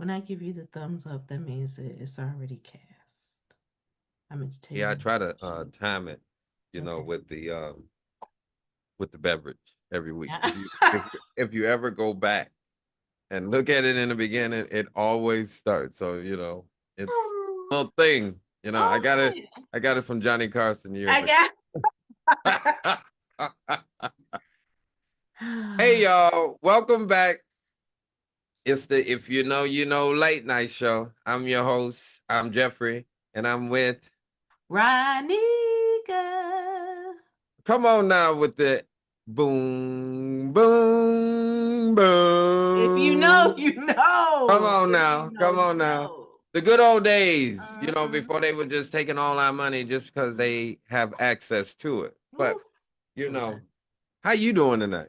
When I give you the thumbs up, that means that it's already cast. I meant to tell Yeah, you I that. try to time it, Okay. with the beverage every week. Yeah. If you ever go back and look at it in the beginning, it always starts. So it's a little thing. Oh, I got it from Johnny Carson years I ago. got. Hey y'all, welcome back. It's the If You Know You Know late night show. I'm your host. I'm Jeffrey, and I'm with. Ronika. Come on now with the boom, boom, If you know, boom. you Come know. on If you now, know, come you on now. know. The good old days, Mm-hmm. before they were just taking all our money just because they have access to it. But Ooh, you too know, much. how you doing tonight?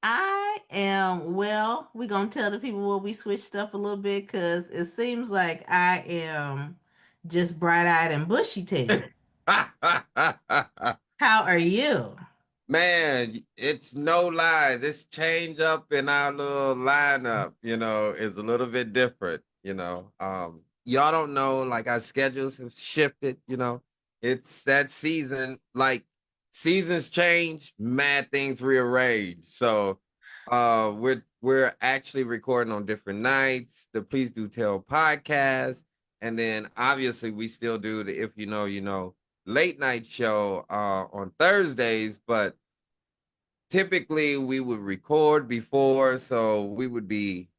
I am well. We're gonna tell the people what we switched up a little bit because it seems like I am just bright eyed and bushy tailed. How are you? Man, it's no lie. This change up in our little lineup, is a little bit different. Y'all don't know, like our schedules have shifted. It's that season. Like seasons change, mad things rearrange. So, we're actually recording on different nights. The Please Do Tell podcast, and then obviously we still do the If You Know You Know late night show on Thursdays, but typically we would record before, so we would be,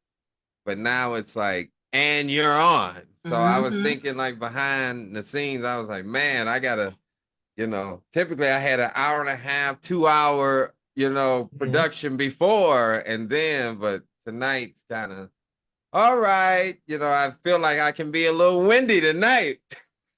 but now it's like, and you're on. So I was Mm-hmm. thinking like behind the scenes, I was like, man, I gotta, typically I had an hour and a half, 2 hour, Yes. production before and then, but tonight's kind of all right. I feel like I can be a little windy tonight.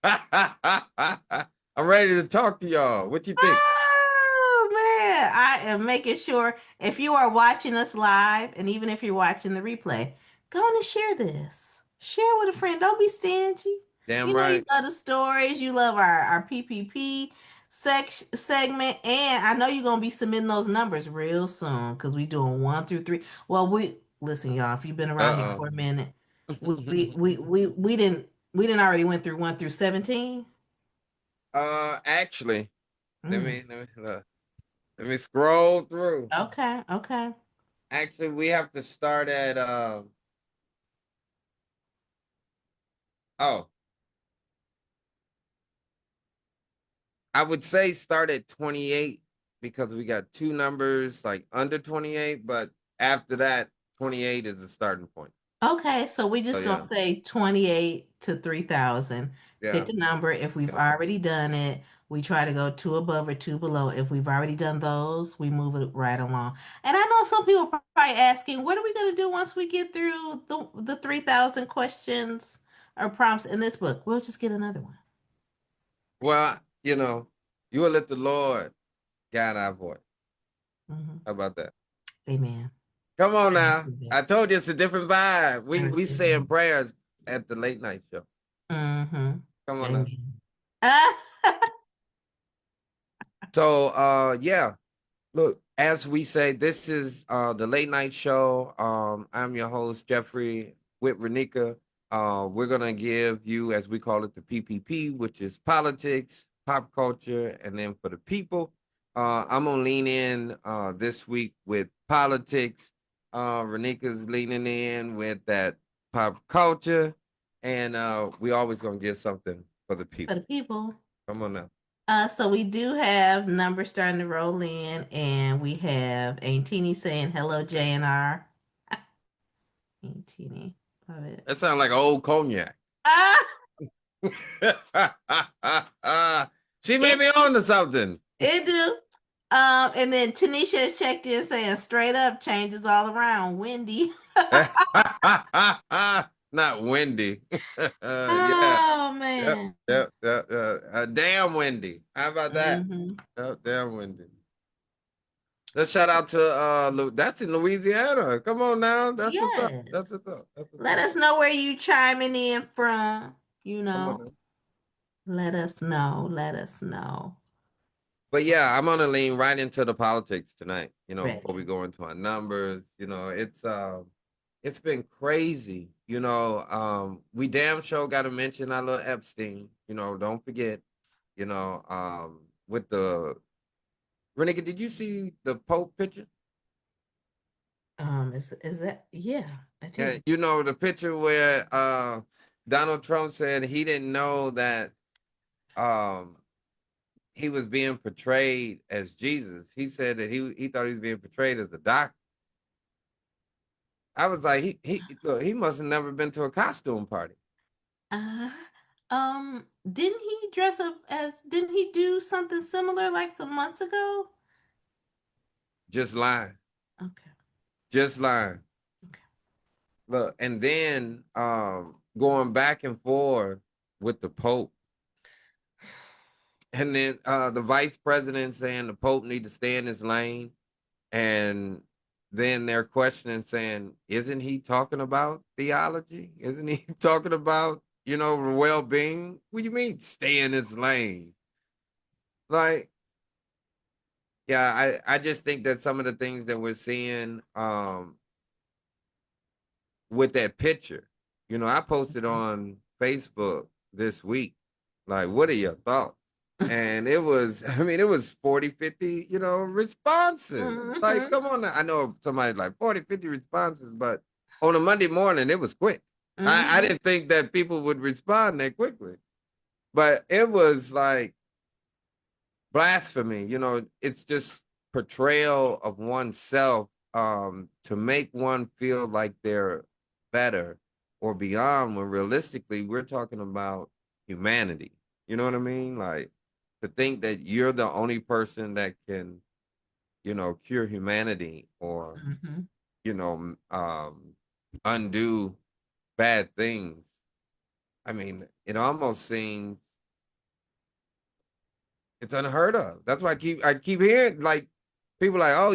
I'm ready to talk to y'all. What you think? Oh man, I am making sure if you are watching us live and even if you're watching the replay, go on and share this. Share with a friend. Don't be stingy. Damn You know you right. love the stories, you love our PPP segment, and I know you're gonna be submitting those numbers real soon because we doing 1 through 3. Well, we listen, y'all. If you've been around here Uh for a minute, oh. we didn't already went through 1 through 17. Actually, let Mm. me let me let me scroll through. Okay, okay. Actually, we have to start at oh, I would say start at 28 because we got two numbers like under 28, but after that, 28 is the starting point. Okay, so we So just gonna yeah, say 28 to 3,000. yeah, Pick a number. If we've yeah. already done it, we try to go two above or two below. If we've already done those, we move it right along. And I know some people are probably asking, what are we gonna do once we get through the 3,000 questions or prompts in this book? We'll just get another one. Well, you will let the Lord guide our voice. Hmm. How about that? Amen. Come on I now. receive it. I told you it's a different vibe. I We receive saying it. prayers at the late night show. Mm-hmm. Come on now. Amen. Ah! So yeah, look, as we say, this is the late night show. I'm your host, Jeffrey with Renika. We're gonna give you, as we call it, the PPP, which is politics, pop culture, and then for the people. I'm gonna lean in this week with politics. Renika's leaning in with that pop culture, and we always gonna get something for the For the people. people. Come on now. So we do have numbers starting to roll in, and we have Auntie saying hello, JNR. Auntie, love it. That sounds like an old cognac. Ah, She may it be on to something. it do. And then Tanisha has checked in saying straight up changes all around. Windy. Not Wendy. Yeah. Oh Yep. man. Yep. Yep. Damn Wendy. How about that? Hmm. Yep, damn Wendy. Let's shout out to that's in Louisiana. Come on now. That's what's up. That's Yes. what's up. That's what's Let up. us know where you chiming in from. You Come on know, now. let us know. Let us know. But yeah, I'm gonna lean right into the politics tonight. Before we Ready. go into our numbers, it's it's been crazy. We damn sure got to mention our little Epstein. Don't forget. With the Renika, did you see the Pope picture? Is that yeah, I Yeah, did. the picture where Donald Trump said he didn't know that um he was being portrayed as Jesus. He said that he thought he was being portrayed as a doctor. I was like, he must have never been to a costume party. Uh, didn't he dress up as? Didn't he do something similar like some months ago? Just lying. Okay. Just lying. Okay. Look, and then going back and forth with the Pope. And then the vice president saying the Pope need to stay in his lane. And then they're questioning saying, isn't he talking about theology? Isn't he talking about, well-being? What do you mean stay in his lane? Like, yeah, I just think that some of the things that we're seeing with that picture, I posted on Facebook this week, like, what are your thoughts? And it was, I mean, it was 40, 50, responses. Like, Mm-hmm. come on now. I know somebody like 40, 50 responses, but on a Monday morning, it was quick. I Mm-hmm. didn't think that people would respond that quickly, but it was like blasphemy. It's just portrayal of oneself to make one feel like they're better or beyond when realistically we're talking about humanity. You know what I mean? Like to think that you're the only person that can, cure humanity or, Mm-hmm. undo bad things. I mean, it almost seems it's unheard of. That's why I keep hearing like people like, oh,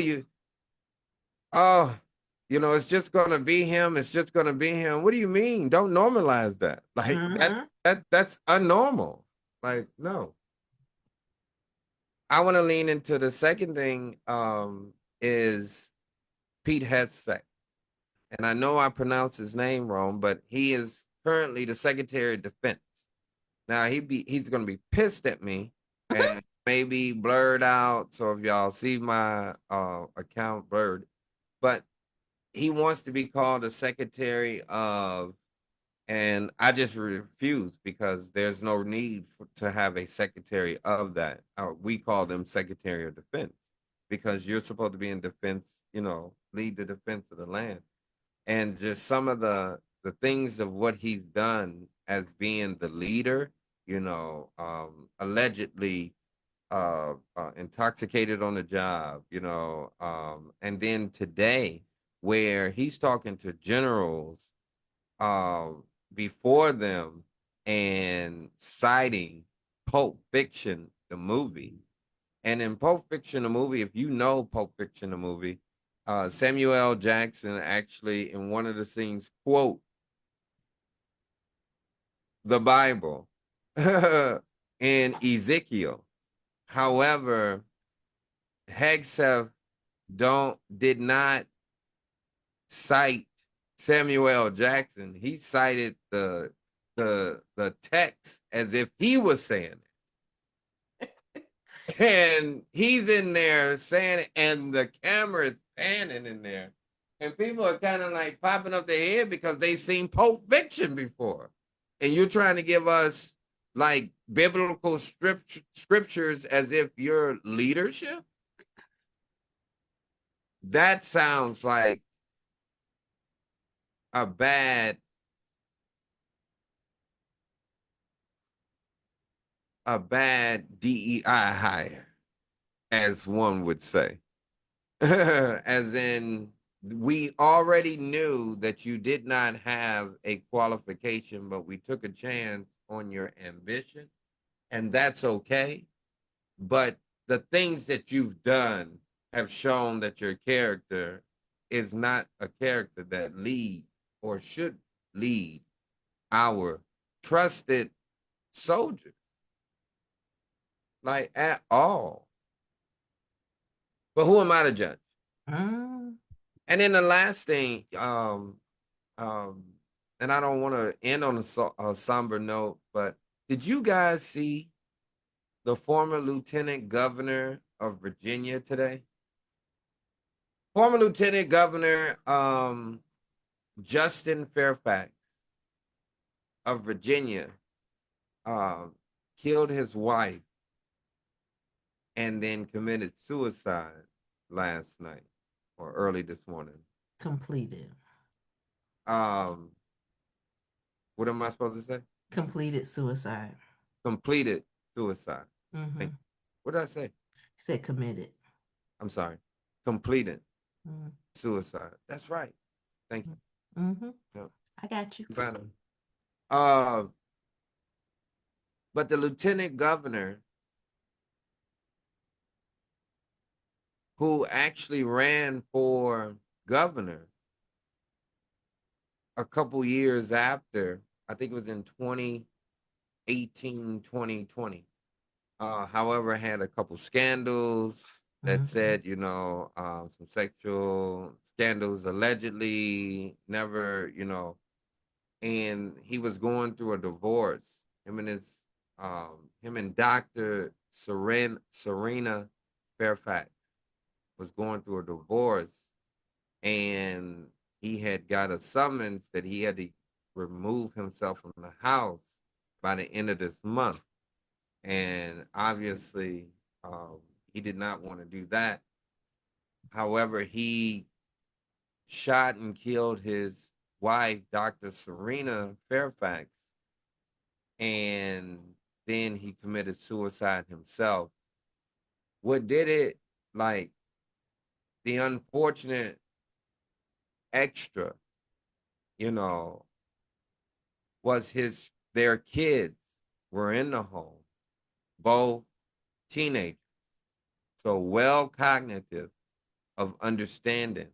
it's just gonna be him. It's just gonna be him. What do you mean? Don't normalize that. Like Mm-hmm. that's unnormal. Like no. I want to lean into the second thing. Is Pete Hegseth, and I know I pronounced his name wrong, but he is currently the Secretary of Defense. Now he's gonna be pissed at me and maybe blurred out. So if y'all see my account blurred, but he wants to be called a secretary of, and I just refuse because there's no need to have a secretary of that. We call them Secretary of Defense because you're supposed to be in defense, lead the defense of the land. And just some of the things of what he's done as being the leader, allegedly intoxicated on the job, and then today where he's talking to generals um, before them and citing Pulp Fiction, the movie. And in Pulp Fiction, the movie, if you know Pulp Fiction, the movie, Samuel L. Jackson actually in one of the scenes quote the Bible in Ezekiel. However, Hegseth did not cite Samuel L. Jackson. He cited the text as if he was saying it. And he's in there saying it, and the camera is panning in there. And people are kind of like popping up their head because they've seen Pulp Fiction before. And you're trying to give us like biblical scriptures as if you're leadership. That sounds like a bad DEI hire, as one would say. As in, we already knew that you did not have a qualification, but we took a chance on your ambition, and that's okay. But the things that you've done have shown that your character is not a character that lead or should lead our trusted soldiers, like at all. But who am I to judge? Mm-hmm. And then the last thing, Um, and I don't want to end on a somber note, but did you guys see the former lieutenant governor of Virginia today? Former lieutenant governor Justin Fairfax of Virginia um, killed his wife and then committed suicide last night or early this morning. Completed. Um, what am I supposed to say? Completed suicide. Completed suicide. Thank Mm-hmm. you. What did I say? He said committed. I'm sorry. Completed Mm-hmm. suicide. That's right. Thank you. Mm-hmm. Yeah, I got you. you better. Uh, but the lieutenant governor who actually ran for governor a couple years after, I think it was in 2018, 2020. However, had a couple scandals that Mm-hmm. said, some sexual scandals allegedly, never, and he was going through a divorce. Him and his, him and Dr. Serena Fairfax was going through a divorce, and he had got a summons that he had to remove himself from the house by the end of this month. And obviously, um, he did not want to do that. However, he shot and killed his wife, Dr. Serena Fairfax, and then he committed suicide himself. What did it, like, the unfortunate extra, you know, was their kids were in the home, both teenagers, so well cognitive of understanding.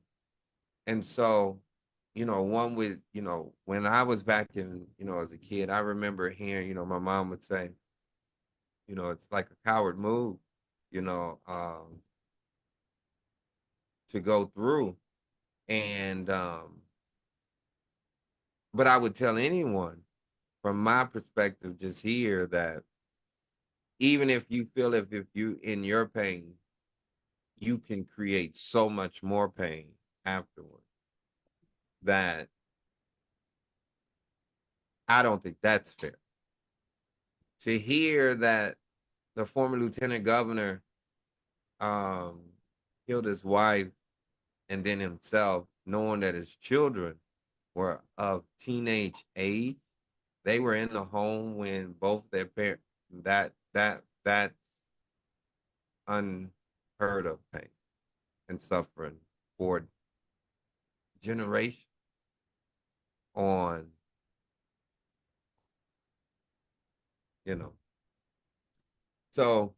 And so, one would, when I was back in, as a kid, I remember hearing, my mom would say, it's like a coward move, you know, to go through. And, but I would tell anyone from my perspective just here that even if you feel if you in your pain, you can create so much more pain afterward that I don't think that's fair. To hear that the former lieutenant governor um, killed his wife and then himself, knowing that his children were of teenage age. They were in the home when both their parents. That's unheard of pain and suffering for generations on. You know, so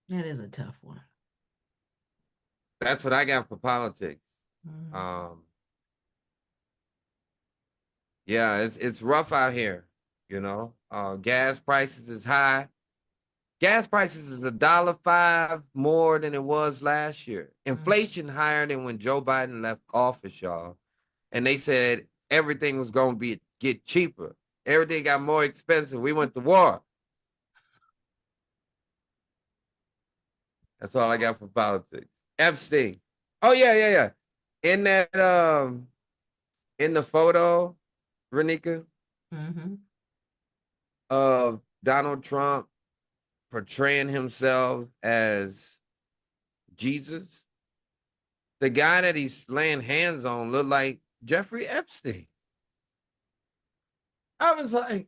That is a tough one. that's what I got for politics. Mm-hmm. Um, yeah, it's rough out here. Gas prices is high. Gas prices is $1.05 more than it was last year. Mm-hmm. Inflation higher than when Joe Biden left office, y'all. And they said everything was going to get cheaper. Everything got more expensive. We went to war. That's all I got for politics. Epstein. Oh yeah, yeah, yeah. In that in the photo, Renika, Mm-hmm. of Donald Trump portraying himself as Jesus, the guy that he's laying hands on looked like Jeffrey Epstein. I was like,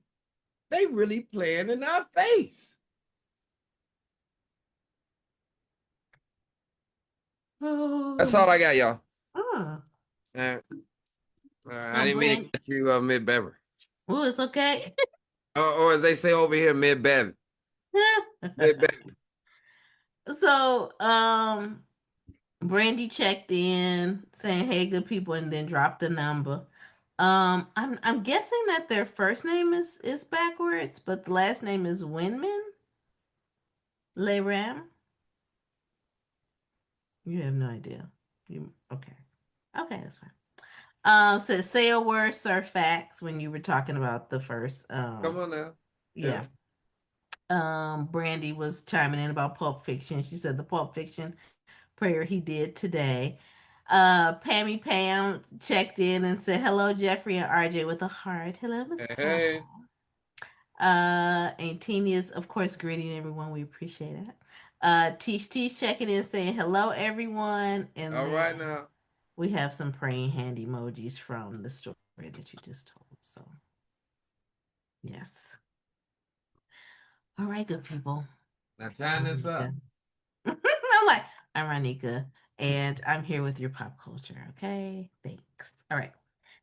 they really playing in our face. That's Oh. all I got, y'all. Oh. Uh, I So didn't mean to Brand. get you mid beverage, Oh, it's okay. or as they say over here, mid bev, mid bev. So, Brandy checked in saying, "Hey, good people," and then dropped a number. I'm guessing that their first name is backwards, but the last name is Winman Leram. You have no idea. You okay? Okay, that's fine. Says say a word, sir facts when you were talking about the first Come on now. yeah. Yeah. Brandy was chiming in about Pulp Fiction. She said the Pulp Fiction prayer he did today. Pammy Pam checked in and said hello, Jeffrey and RJ with a heart. Hello, Miss Hey, Pam. hey. And Teeny is, of course, greeting everyone. We appreciate it. Teach Teach checking in saying hello, everyone. And All then right now. we have some praying hand emojis from the story that you just told. So, yes. All right, good people. Now chime I'm this up. Ronika. I'm Ronika, and I'm here with your pop culture. Okay, thanks. All right.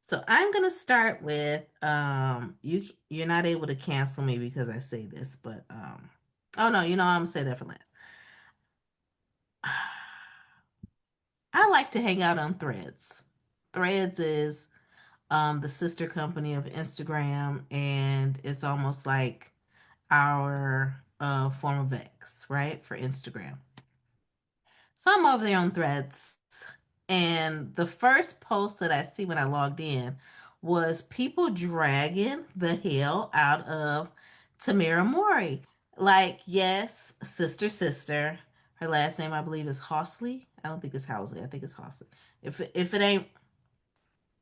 So I'm gonna start with you're not able to cancel me because I say this, but oh no, I'm gonna say that for last. I like to hang out on Threads. Threads is the sister company of Instagram, and it's almost like our form of X, right? For Instagram. So I'm over there on Threads, and the first post that I see when I logged in was people dragging the hell out of Tamara Mori. Like, yes, sister. Her last name, I believe, is Housley. I don't think it's Housley. I think it's Housley. If it ain't,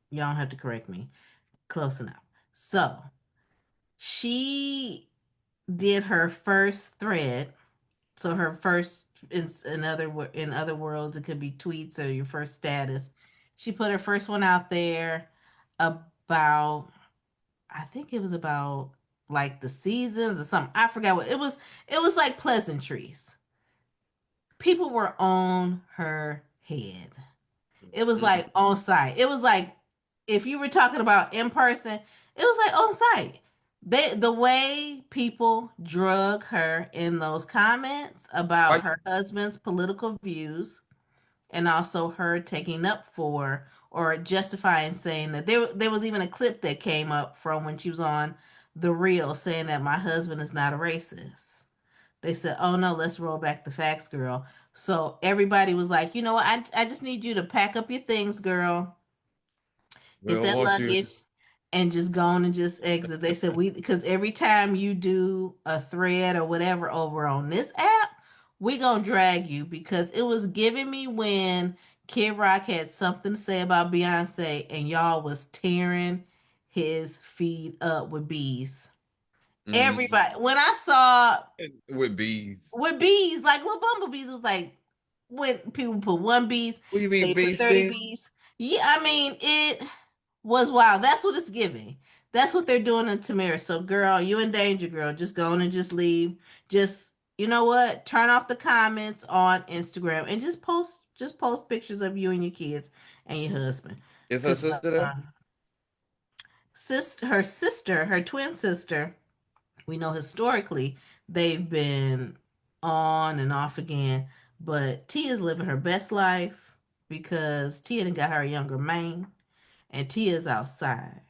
y'all don't have to correct me. Close enough. So she did her first thread. So her first in other worlds, it could be tweets or your first status. She put her first one out there about, I think it was about like the seasons or something. I forgot what it was. It was like pleasantries. People were on her head. It was Mm-mm. like on site. It was like if you were talking about in person, it was like on site. The way people drug her in those comments about Why her husband's political views and also her taking up for or justifying saying that there was even a clip that came up from when she was on the Real saying that my husband is not a racist. They said, "Oh no, let's roll back the facts, girl." So everybody was like, "You know what? I just need you to pack up your things, girl. we Get don't that want you. luggage and just go on and just exit." They said we because every time you do a thread or whatever over on this app, we gonna drag you because it was giving me when Kid Rock had something to say about Beyonce and y'all was tearing his feed up with bees. Mm-hmm. Everybody, when I saw With bees. with bees, like little bumblebees, was like when people put one bees, What do you mean they bee put 30 sting? bees. Yeah, I mean it was wild. That's what it's giving. That's what they're doing to Tamara. So girl, you in danger, girl. Just go on and just leave. Just you know what? Turn off the comments on Instagram and just post pictures of you and your kids and your husband. Is her Cause sister there? her twin sister, we know historically they've been on and off again, but Tia's living her best life because Tia done got her a younger man, and Tia's outside.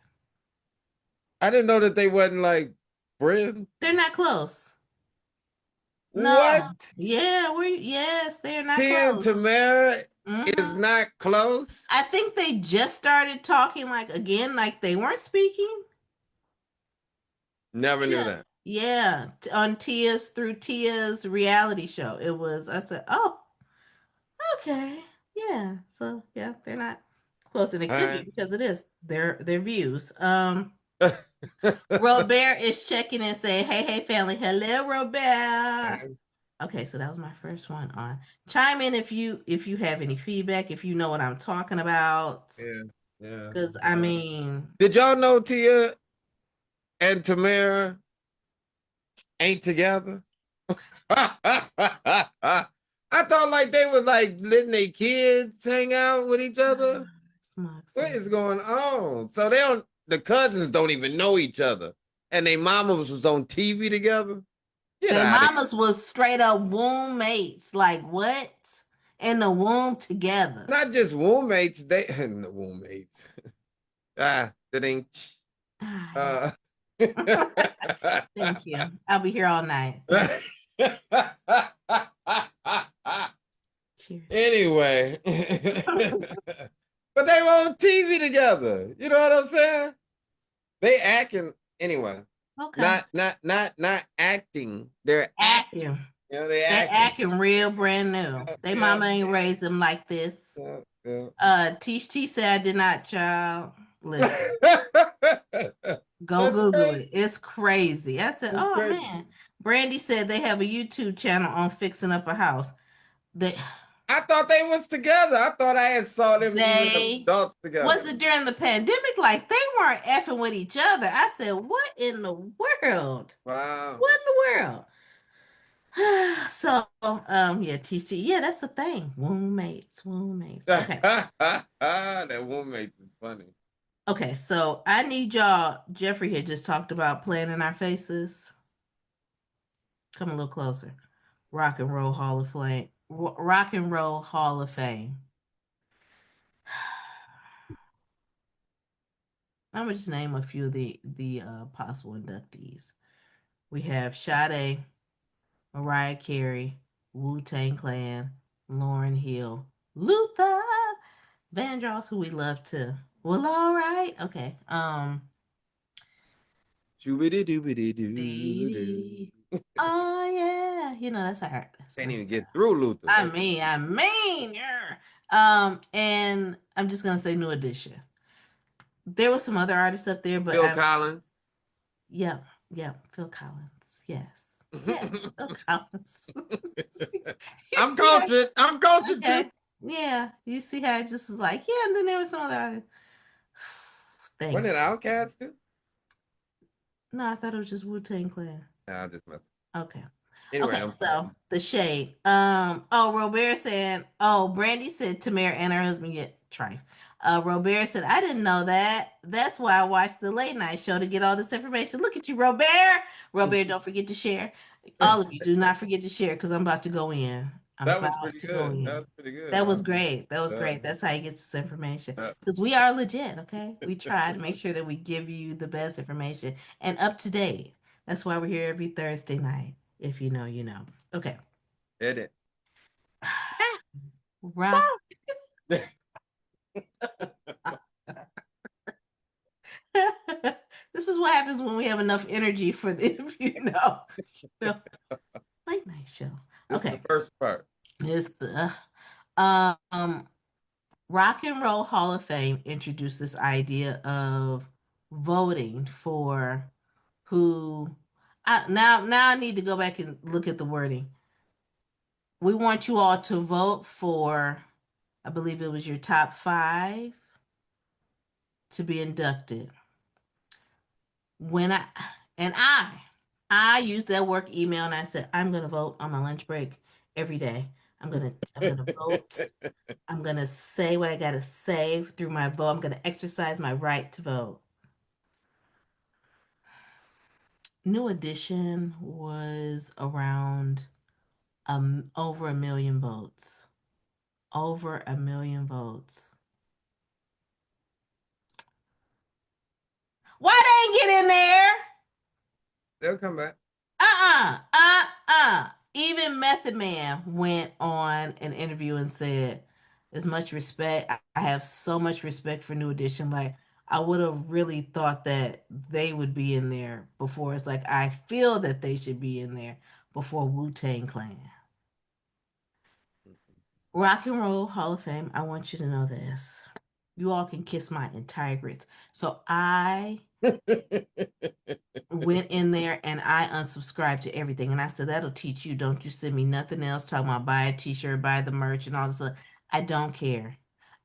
I didn't know that they wasn't like friends. They're not close. No. What? Yeah, we yes, they're not Tia and close. Tamara is Hmm. not close? I think they just started talking like again, like they weren't speaking. Never knew Yeah. that. Yeah, on Tia's reality show. It was I said, "Oh, okay. Yeah." So, yeah, they're not close and it All could be right. because it is their views. Robert is checking and saying, "Hey, family. Hello, Robert." Okay, so that was my first one on. Chime in if you have any feedback, if you know what I'm talking about. Yeah, yeah. Cuz I mean, Did y'all know Tia and Tamara ain't together? I thought like they was like letting their kids hang out with each other. Smug What said. is going on? So they don't. The cousins don't even know each other, and their mamas was on TV together. Get Their out of mamas was straight up womb mates. Like what? In the womb together. not just roommates. They the roommates. That ain't. Ah, Uh, thank you. I'll be here all night. Thank you. Cheers. anyway, but they were on TV together. You know what I'm saying? They acting anyway. Okay. Not acting. They're acting. Acting. You know, they They acting. acting real brand new. They Yeah, mama ain't raised them like this. yeah. Teach T said I did not, child. Listen, go That's Google crazy. it. It's crazy. I said, That's oh crazy. man. Brandy said they have a YouTube channel on fixing up a house. They I thought they was together. I thought I had saw them even as they adults was together. it during the pandemic? Like they weren't effing with each other. I said, what in the world? Wow. What in the world? So yeah, Teach T, yeah, that's the thing. Womb mates, womb mates. Okay. That woman is funny. Okay, so I need y'all. Jeffrey had just talked about playing in our faces. Come a little closer. Rock and Roll Hall of Fame. Rock and Roll Hall of Fame. I'm gonna just name a few of the possible inductees. We have Sade, Mariah Carey, Wu Tang Clan, Lauryn Hill, Luther Vandross, who we love too. Well, all right, okay. Doobity doobity Dee doo doo. dee. Oh yeah, that's Can't our even stuff. get through Luther. Yeah. And I'm just gonna say New Edition. There was some other artists up there, but Phil Collins. yeah, yeah, Phil Collins. Yes, yes, Phil Collins. You I'm see how? cultured. I'm cultured too. Okay, yeah, you see how it just was like, yeah, and then there was some other artists. Wasn't it Thanks. Outcast too? No, I thought it was just Wu Tang Clan. Nah, I just messed. Okay. Anyway, Okay, I'm sorry. so the shade. Robert said, Brandy said Tamara and her husband get trife. Robert said, I didn't know that. That's why I watched the late night show to get all this information. Look at you, Robert. Robert, don't forget to share. All of you, do not forget to share because I'm about to go in. I'm That was about pretty to go good. That in. was pretty good. That was great. That was Uh, great. That's how you get this information. uh, Because we are legit, okay? We try to make sure that we give you the best information and up to date. That's why we're here every Thursday night. If you know, you know. Okay. Did it. Rock. This is what happens when we have enough energy for the interview. No. Late night show. This is the Okay. first part. Here's the Rock and Roll Hall of Fame introduced this idea of voting for who now I need to go back and look at the wording. We want you all to vote for, I believe it was your top 5 to be inducted. When I used that work email and I said I'm going to vote on my lunch break every day. I'm going to vote. I'm going to say what I got to say through my vote. I'm going to exercise my right to vote. New Edition was around over a million votes. Over a million votes. Why they ain't get in there? They'll come back. Even Method Man went on an interview and said, as much respect, I have so much respect for New Edition. Like, I would have really thought that they would be in there before. It's like, I feel that they should be in there before Wu Tang Clan. Rock and Roll Hall of Fame, I want you to know this. You all can kiss my entire grits. So I went in there and I unsubscribed to everything. And I said, that'll teach you. Don't you send me nothing else talking about buy a t-shirt, buy the merch and all this stuff. I don't care.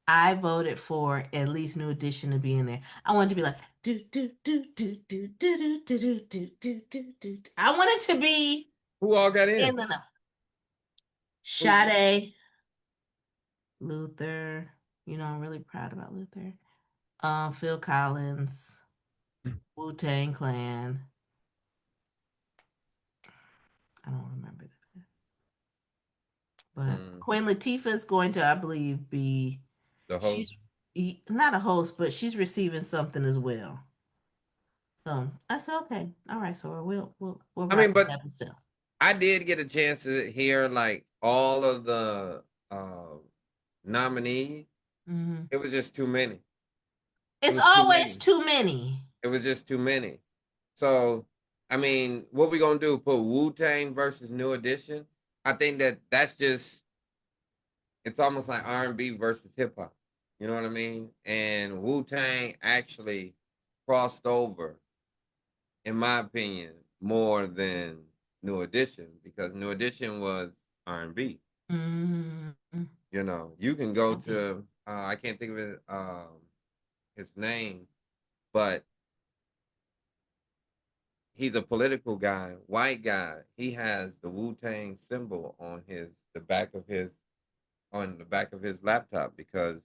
I voted for at least New Edition to be in there. I wanted to be like do do do do do do do do do do do do. I wanted to be Who all got in? in the Who? Sade, Luther. I'm really proud about Luther. Phil Collins, Wu Tang Clan. I don't remember that. But Mm, Queen Latifah is going to, I believe, be the host. she's not a host, but she's receiving something as well. So I said, okay, all right, so we'll I rock mean, with but that one still. I did get a chance to hear like all of the nominees. Hmm. It was just too many. It It's was too always many. too many. It was just too many. So, I mean, what we gonna do? Put Wu Tang versus New Edition? I think that that's just it's almost like R&B versus hip hop. You know what I mean? And Wu Tang actually crossed over, in my opinion, more than New Edition because New Edition was R&B. Hmm. You know, you can go I did. to I can't think of his name, but he's a political guy, white guy. He has the Wu Tang symbol on the back of his laptop because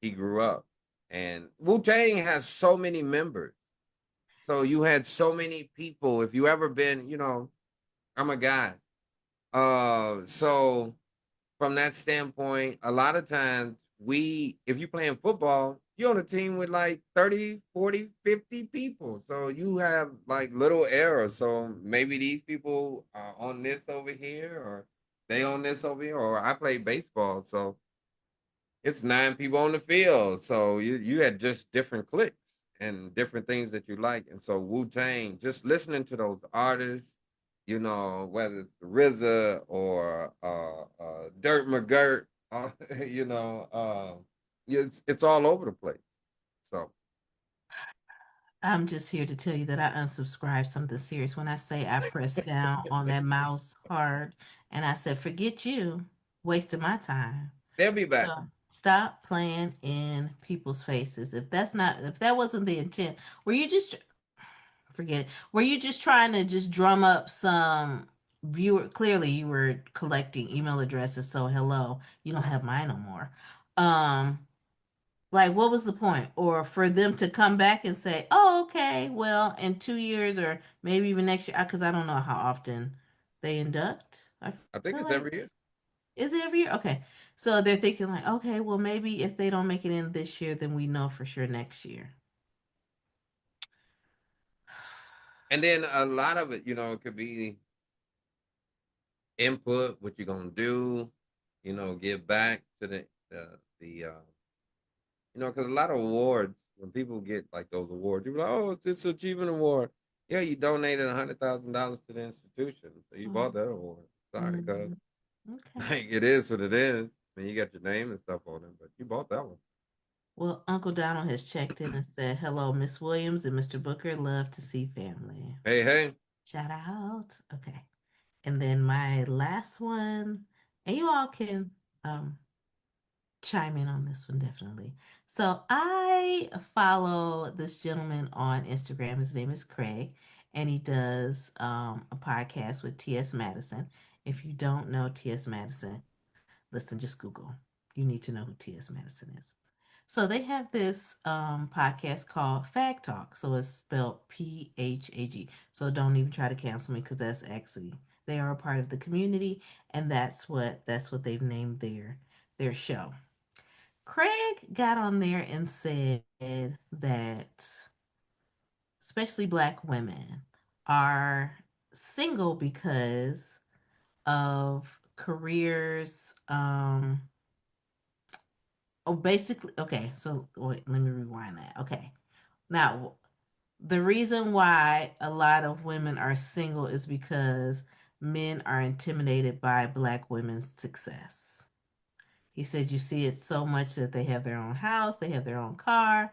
he grew up. And Wu Tang has so many members. So you had so many people. If you ever been, I'm a guy. So from that standpoint, a lot of times if you're playing football, you're on a team with like 30, 40, 50 people. So you have like little errors. So maybe these people are on this over here or they on this over here, or I play baseball. So it's nine people on the field. So you had just different clicks and different things that you like. And so Wu Tang, just listening to those artists, whether it's RZA or Dirt McGirt, you know, it's all over the place. So I'm just here to tell you that I unsubscribed something serious when I say I pressed down on that mouse hard and I said, forget you, wasting my time. they'll be back. So stop playing in people's faces. If that wasn't the intent, were you just, forget it, were you just trying to just drum up some viewer? Clearly, you were collecting email addresses. So, hello, you don't have mine no more. Um, like, what was the point? Or for them to come back and say, oh, okay, well, in 2 years or maybe even next year, because I don't know how often they induct. I I think feel it's like, every year. is it every year? Okay. So they're thinking, like, okay, well, maybe if they don't make it in this year, then we know for sure next year. And then a lot of it, it could be input, what you're gonna do, give back to because a lot of awards, when people get like those awards, you're like, oh, it's this achievement award. Yeah, you donated $100,000 to the institution, so you bought that award. Sorry, cuz Mm-hmm. Okay. like it is what it is. I mean, you got your name and stuff on it, but you bought that one. Well, Uncle Donald has checked in and said, hello, Miss Williams and Mr. Booker. Love to see family. Hey, hey. Shout out. Okay. And then my last one, and you all can um, chime in on this one definitely. So I follow this gentleman on Instagram. His name is Craig, and he does a podcast with T.S. Madison. If you don't know T.S. Madison, listen, just Google. You need to know who T.S. Madison is. So they have this podcast called Fag Talk. So it's spelled Phag. So don't even try to cancel me because that's actually they are a part of the community, and that's what they've named their show. Craig got on there and said that especially black women are single because of careers. Oh, basically, okay. So wait, let me rewind that. Okay, now the reason why a lot of women are single is because men are intimidated by black women's success. He said you see it so much that they have their own house, they have their own car,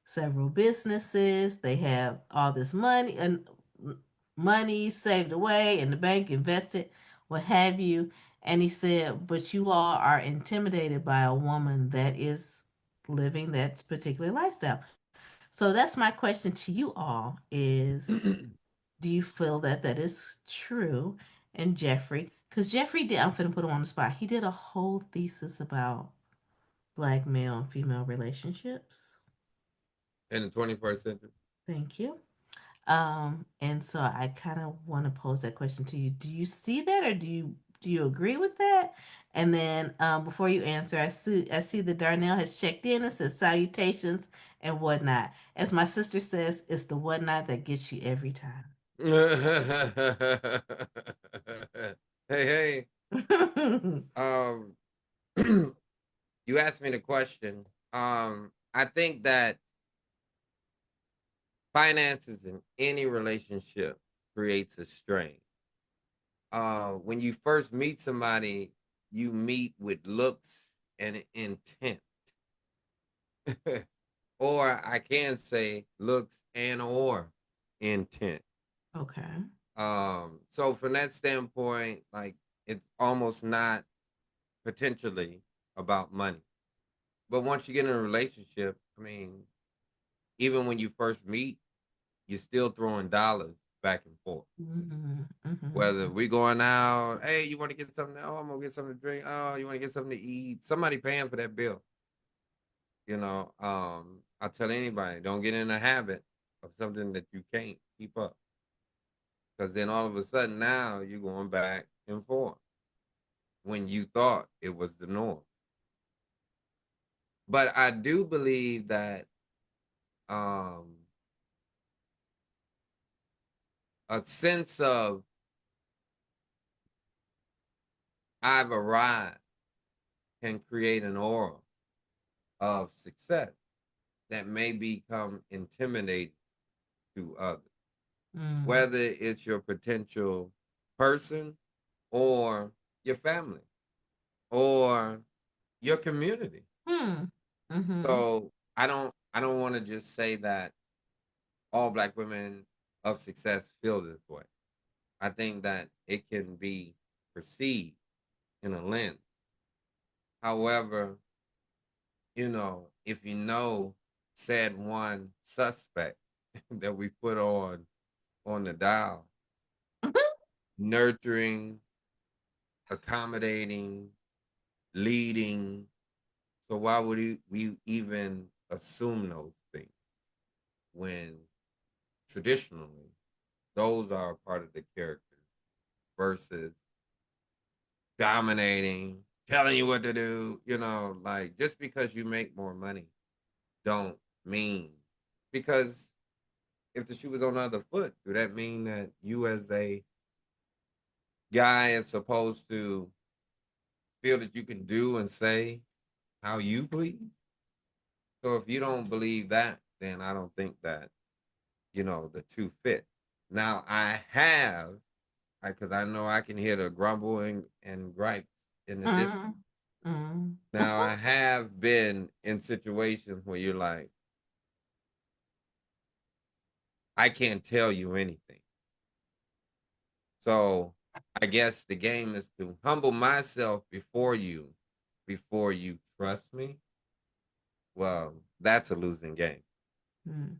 several businesses, they have all this money and money saved away in the bank, invested, what have you. And he said, but you all are intimidated by a woman that is living that particular lifestyle. So that's my question to you all is do you feel that that is true? And Jeffrey, because Jeffrey did, I'm finna put him on the spot. He did a whole thesis about black male and female relationships. In the 21st century. Thank you. And so I kind of want to pose that question to you. Do you see that or do you agree with that? And then before you answer, I see that Darnell has checked in and says salutations and whatnot. As my sister says, it's the whatnot that gets you every time. Hey, hey. Um, you asked me the question. I think that finances in any relationship creates a strain. When you first meet somebody, you meet with looks and intent. Or I can say looks and or intent. Okay. So from that standpoint, like it's almost not potentially about money. But once you get in a relationship, I mean, even when you first meet, you're still throwing dollars back and forth. Mm-hmm. Mm-hmm. Whether we going out, hey, you want to get something? Oh, I'm gonna get something to drink. Oh, you want to get something to eat? Somebody paying for that bill. I tell anybody, don't get in a habit of something that you can't keep up, because then all of a sudden now you're going back and forth when you thought it was the norm. But I do believe that um, a sense of I've arrived can create an aura of success that may become intimidating to others, Mm. whether it's your potential person or your family or your community. Hmm. Mm-hmm. So I don't want to just say that all black women of success feel this way. I think that it can be perceived in a lens. However, if you know said one suspect that we put on the dial, nurturing, accommodating, leading. So why would we even assume those things when traditionally those are a part of the character versus dominating, telling you what to do, like just because you make more money don't mean, because if the shoe was on the other foot, do that mean that you as a guy is supposed to feel that you can do and say how you please? So if you don't believe that, then I don't think that, the two fit. Now I have, because I know I can hear the grumbling and gripes in the distance. Mm-hmm. Mm-hmm. Now I have been in situations where you're like, I can't tell you anything. So I guess the game is to humble myself before you trust me. Well, that's a losing game. Mm-hmm.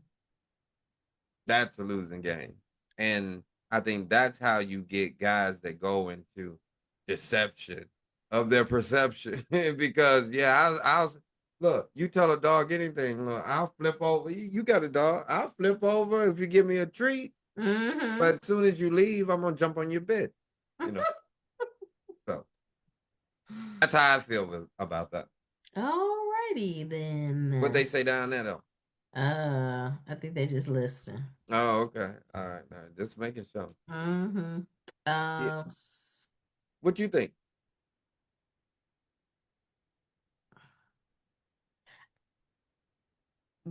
That's a losing game. And I think that's how you get guys that go into deception of their perception. Because yeah, I'll look, you tell a dog anything, look, I'll flip over. You got a dog, I'll flip over if you give me a treat. Mm-hmm. But as soon as you leave, I'm gonna jump on your bed. You know. So that's how I feel about that. Alrighty What they then. say down there though. I think they just listen. Oh, okay. All right. All right. Just making sure. Mm-hmm. Yeah. Um, s- What you think?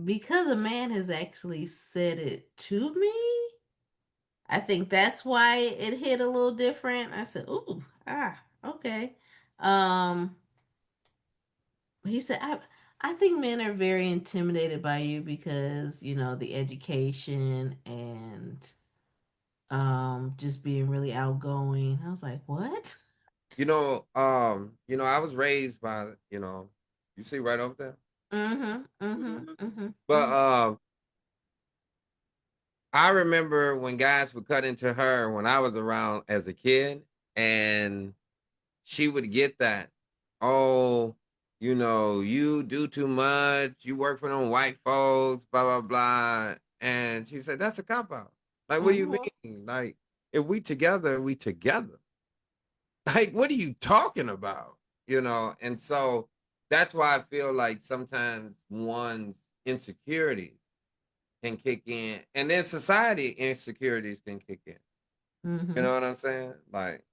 because a man has actually said it to me, I think that's why it hit a little different. I said, "Ooh, okay." Um, he said, I think men are very intimidated by you because, the education and just being really outgoing." I was like, "What?" I was raised by, you see right over there. Mm-hmm. Mm-hmm. Mm-hmm. But Mm-hmm. I remember when guys would cut into her when I was around as a kid, and she would get that. Oh, you do too much. You work for them white folks, blah blah blah. And she said, "That's a cop out." Like, what do you Mm-hmm. mean? Like, if we together, we together. Like, what are you talking about? And so that's why I feel like sometimes one's insecurities can kick in, and then society insecurities can kick in. You Mm-hmm. know what I'm saying? Like,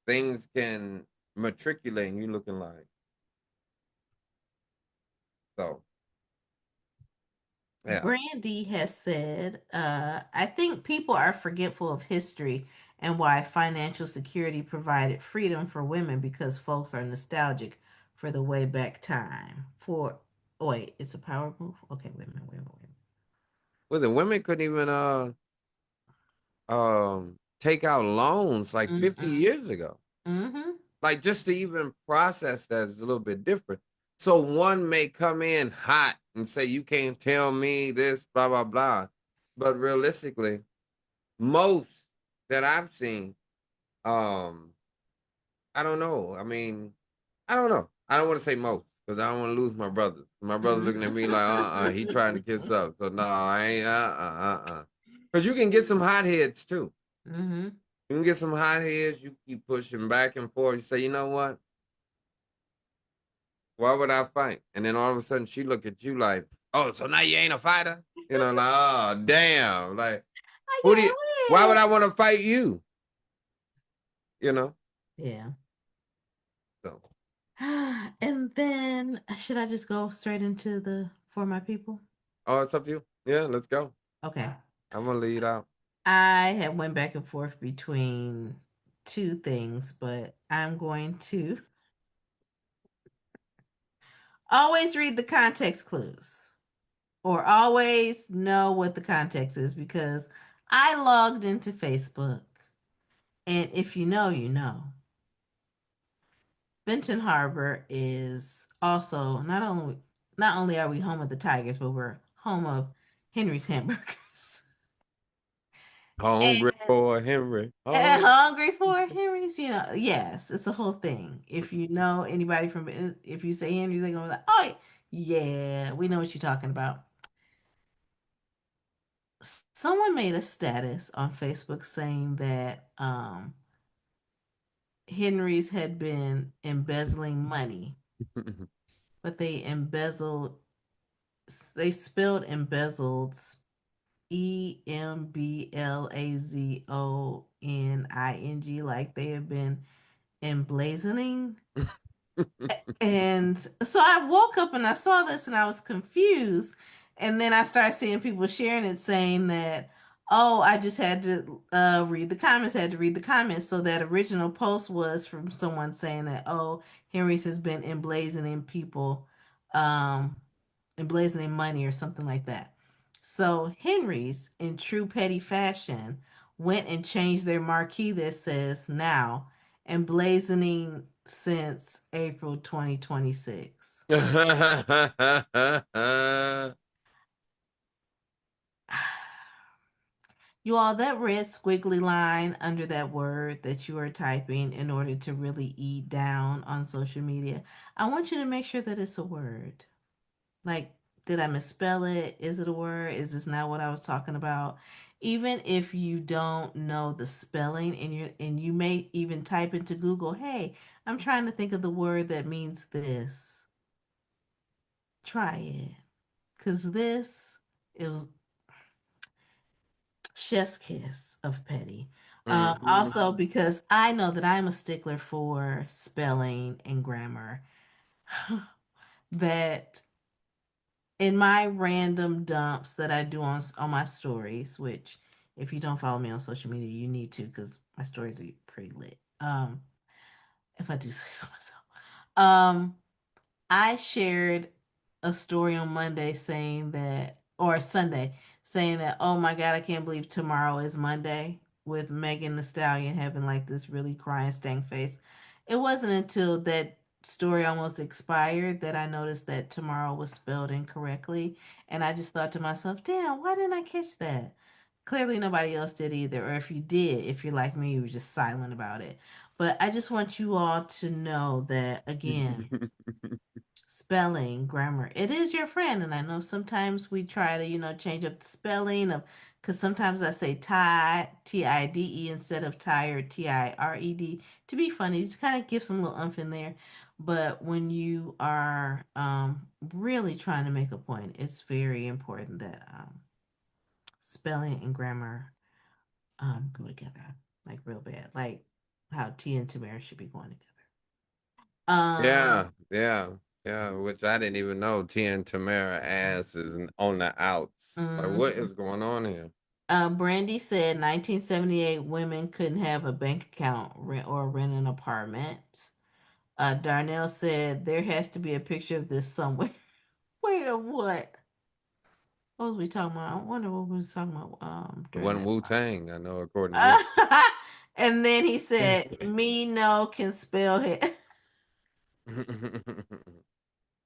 things can matriculate, and you looking like, So yeah. Brandy has said, I think people are forgetful of history and why financial security provided freedom for women because folks are nostalgic for the way back time. For, oh, wait, it's a power move? Okay, wait a minute, wait a minute, wait Well, the women couldn't even take out loans a like minute. 50 years ago. Mm-hmm. Like just to even process that is a little bit different. So one may come in hot and say, you can't tell me this, blah, blah, blah. But realistically, most that I've seen, um, I don't know. I mean, I don't know. I don't want to say most because I don't want to lose my brothers. My brother's looking at me like, he trying to kiss up. So no, I ain't, Because you can get some hot heads too. Mm-hmm. You can get some hot heads. You keep pushing back and forth. You say, you know what? Why would I fight? And then all of a sudden she look at you like, oh, so now you ain't a fighter? You know, like, oh, damn. Like, I who do you, why would can't I want to fight you? You know? win. Yeah. So, And then should I just go straight into the for my people? oh, it's up to you. Yeah, let's go. Okay. I'm going to lead out. I have went back and forth between two things, but I'm going to always read the context clues or always know what the context is because I logged into Facebook and if you know, you know. Benton Harbor is also not only are we home of the Tigers, but we're home of Henry's Hamburgers. Hungry And for Henry. and Hungry. hungry for Henry's, yes, it's a whole thing. If you know anybody from, if you say Henry's, they're gonna be like, oh, yeah, we know what you're talking about. Someone made a status on Facebook saying that Henry's had been embezzling money, but they spelled embezzled EMBLAZONING, like they have been emblazoning. And so I woke up and I saw this and I was confused. And then I started seeing people sharing it saying that, oh, I just had to read the comments, had to read the comments. So that original post was from someone saying that, oh, Henry's has been emblazoning people, um, emblazoning money or something like that. So Henry's, in true petty fashion, went and changed their marquee that says now emblazoning since April 2026. You all, that red squiggly line under that word that you are typing in order to really eat down on social media, I want you to make sure that it's a word. Like, did I misspell it? Is it a word? Is this not what I was talking about? Even if you don't know the spelling and you may even type into Google, hey, I'm trying to think of the word that means this. Try it. Cause this it was chef's kiss of petty. Mhm. Also because I know that I'm a stickler for spelling and grammar. That in my random dumps that I do on my stories, which if you don't follow me on social media, you need to because my stories are pretty lit. If I do say so myself. Um, I shared a story on Monday saying that, or Sunday, saying that, oh my God, I can't believe tomorrow is Monday with Megan the Stallion having like this really crying stank face. It wasn't until that story almost expired that I noticed that tomorrow was spelled incorrectly. And I just thought to myself, damn, why didn't I catch that? Clearly, nobody else did either. Or if you did, if you're like me, you were just silent about it. But I just want you all to know that, again, spelling, grammar. It is your friend, and I know sometimes we try to, change up the spelling of, because sometimes I say tie, TIDE instead of tired, TIRED, to be funny, just kind of give some little umph in there. But when you are really trying to make a point, it's very important that spelling and grammar go together, like real bad, like how tea and tamara should be going together. Um, Yeah, yeah. Yeah, which I didn't even know. Tia and Tamara ass is on the outs. Like, what Hmm. is going on here? Brandy said 1978 women couldn't have a bank account or rent an apartment. Darnell said there has to be a picture of this somewhere. Wait a what? What was we talking about? I wonder what we was talking about It during wasn't that Wu Tang, I know, according to and then he said, "Me no can spell head. him.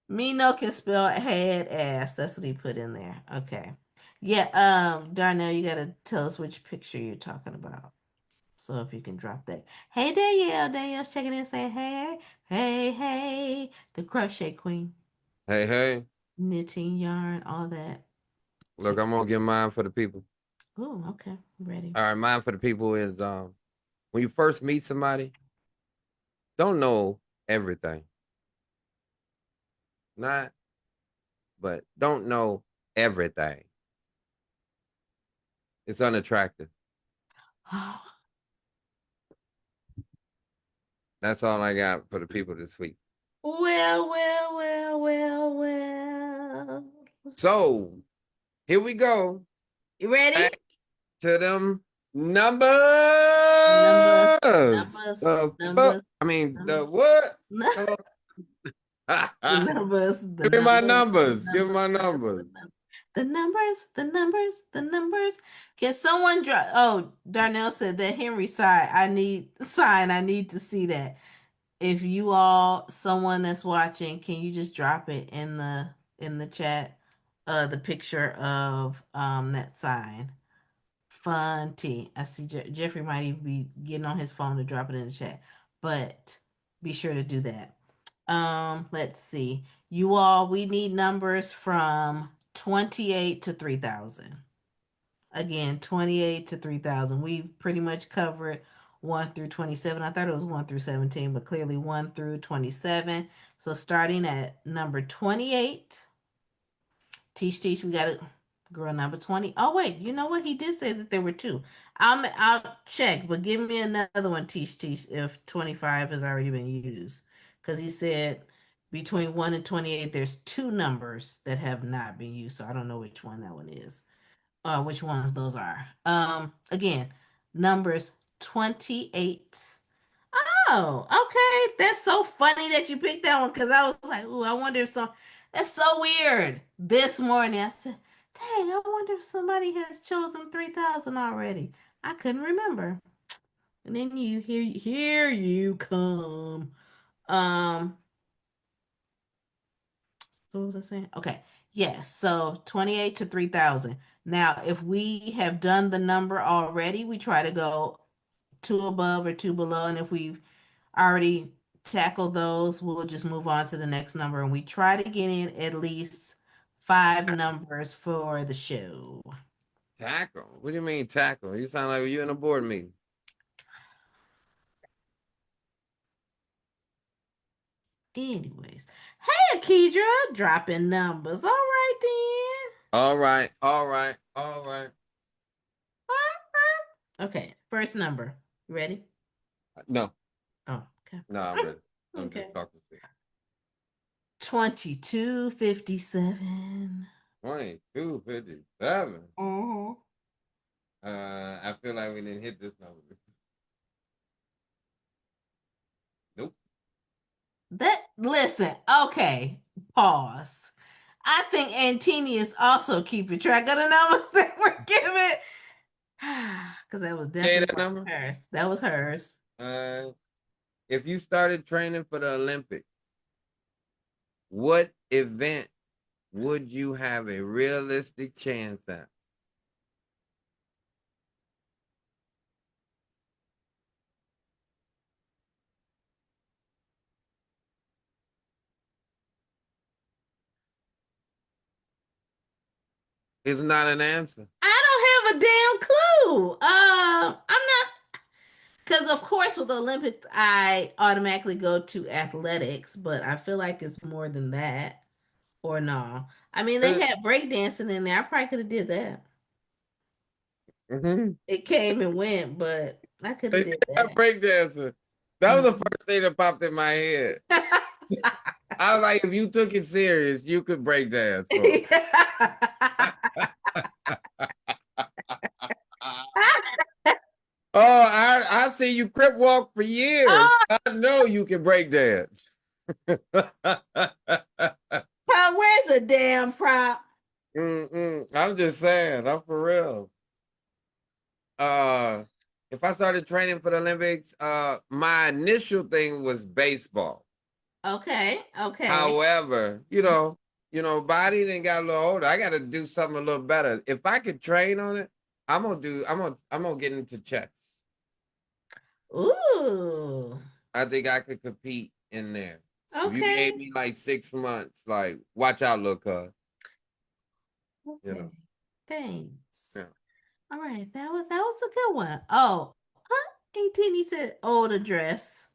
Me no can spell head ass." That's what he put in there. Okay. Yeah. Darnell, you gotta tell us which picture you're talking about. So if you can drop that. Hey Danielle, Danielle's checking in, saying, "Hey, hey, hey." The crochet queen, Hey, hey, knitting yarn, all that. look, Check. I'm gonna get mine for the people. Oh, okay. Ready. All right, mine for the people is when you first meet somebody, don't know everything. Not, but don't know everything. It's unattractive. That's all I got for the people this week. Well, well, well, well, well. So here we go. You ready? Back to them numbers. Numbers, numbers, The fuck? numbers, I mean, the numbers. what? The Come on. numbers, the Give me my numbers, the numbers. Give me numbers, my the numbers, numbers. the numbers, the numbers, the numbers. Can someone drop? Oh, Darnell said that Henry sign. I need to see that. If you all, someone that's watching, can you just drop it in the chat? The picture of that sign. Fun T. I see Jeffrey might even be getting on his phone to drop it in the chat, but be sure to do that. Let's see. You all, we need numbers from 28 to 3,000. Again, 28 to 3,000. We pretty much covered 1 through 27. I thought it was 1 through 17, but clearly 1 through 27. So starting at number 28, teach, we got it. Girl number 20. Oh, wait, you know what? He did say that there were two. I'll check, but give me another one, teach, if 25 has already been used. Because he said between 1 and 28, there's two numbers that have not been used. So I don't know which one that one is. Which ones those are. Again, numbers 28. Oh, okay. That's so funny that you picked that one because I was like, ooh, I wonder if some. That's so weird. This morning, I said, dang, I wonder if somebody has chosen 3,000 already. I couldn't remember. And then here you come. Um, so what was I saying? Okay. Yes. So 28 to 3,000. Now, if we have done the number already, we try to go two above or two below. And if we've already tackled those, we'll just move on to the next number. And we try to get in at least five numbers for the show. Tackle. What do you mean tackle? You sound like you in a board meeting. Anyways. Hey, Akidra, dropping numbers. All right, All right. All right. All right. then. Okay. First number. You ready? No. Oh, okay. No, I'm ready. I'm Okay. just talking shit. 2257. 2257. Mm-hmm. I feel like we didn't hit this number. Nope. That listen, okay, pause. I think Antini is also keeping track of the numbers that we're giving. Because that was Okay, definitely that one number. of hers. That was hers. Uh, if you started training for the Olympics, what event would you have a realistic chance at? It's not an answer. I don't have a damn clue. I'm not because of course with the Olympics I automatically go to athletics, but I feel like it's more than that. Or no. I mean they Uh, had breakdancing in there. I probably could have did that. mhm. It came and went, but I could have They did did have that. breakdancer. That was the Mhm. first thing that popped in my head. I was like, if you took it serious, you could break dance for it. Oh, I see you crip walk for years. Oh, I know you can break dance. where's the damn prop? I'm just saying, I'm for real. Uh, if I started training for the Olympics, my initial thing was baseball. Okay, okay. However, body then got a little older. I got to do something a little better. If I could train on it, I'm gonna get into chess. Ooh. I think I could compete in there. If you gave Okay. me like 6 months, like watch out, look, you Okay. know, Thanks. yeah, All right, that was a good one. Oh, huh? 18, he said old address.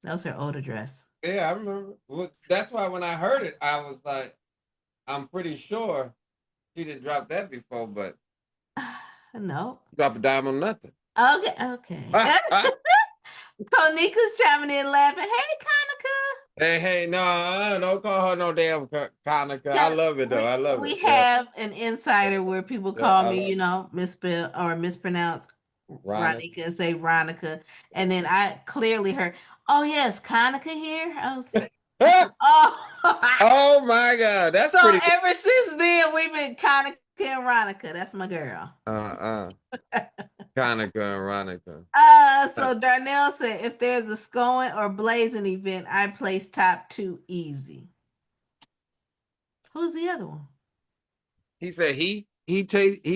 That was her old address. yeah. I remember. Well, that's why when I heard it, I was like, I'm pretty sure she didn't drop that before, but No. drop a dime on nothing. Okay, okay. Tonika's chiming in laughing. Hey, Hey, hey, no, don't call her no damn Conica. I Kanika. love it though. I love We it. Yeah, have an insider where people yeah, call I me, love it. misspell or mispronounce Ronica. Ronika and say Ronica. And then I clearly heard, oh yes, Kanika here. I said, oh. Oh my God, that's So pretty good. ever since then, we've been Kanika and Ronika. That's my girl. Conica and Ronica. So Darnell said, if there's a Scoing or Blazing event, I place top two easy. Who's the other one? He said he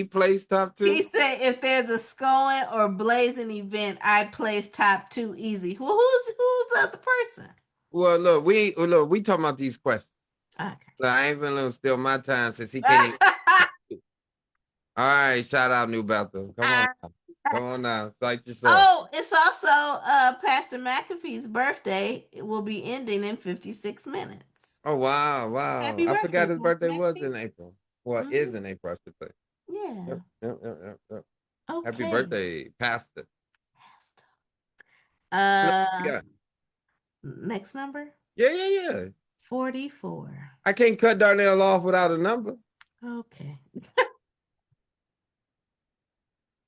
plays top He two. said, if there's a Scoing or Blazing event, I place top two easy. Well, who's the other person? Well, look, we talking about these questions. Okay. Look, I ain't gonna steal my time since he can't even. All right, shout out New Bethel. Come on now, cite yourself. Oh, it's also Pastor McAfee's birthday. It will be ending in 56 minutes. Oh wow, wow! Happy I birthday, forgot his Pastor birthday was McAfee. in April. Well, Hmm. is in April, I should say. Yeah. Yep, yep, yep, yep, yep. Happy Okay. birthday, Pastor. Pastor. Yeah, Next number yeah, yeah, yeah. 44. I can't cut Darnell off without a number. Okay.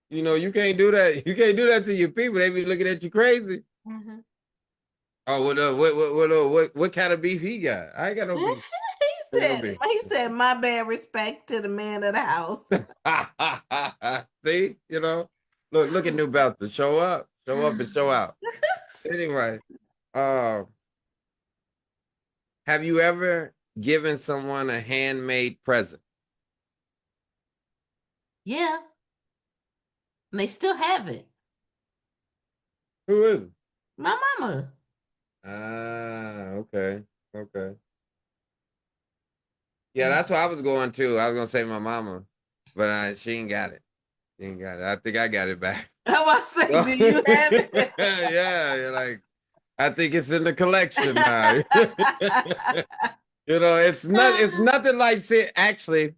You can't do that. You can't do that to your people. They be looking at you crazy. Mhm. Oh, what kind of beef he got? I ain't got no beef. He I ain't got no said, beef. he said, my bad respect to the man of the house. See, look at New Belton. Show up, and show out. Anyway, uh, have you ever given someone a handmade present? Yeah, and they still have it. Who is it? My mama. Okay, okay. Yeah, Mm. that's what I was going to. I was gonna say my mama, but she ain't got it. She ain't got it. I think I got it back. I was saying, do you have it? Yeah, you're like I think it's in the collection now. It's nothing like say actually,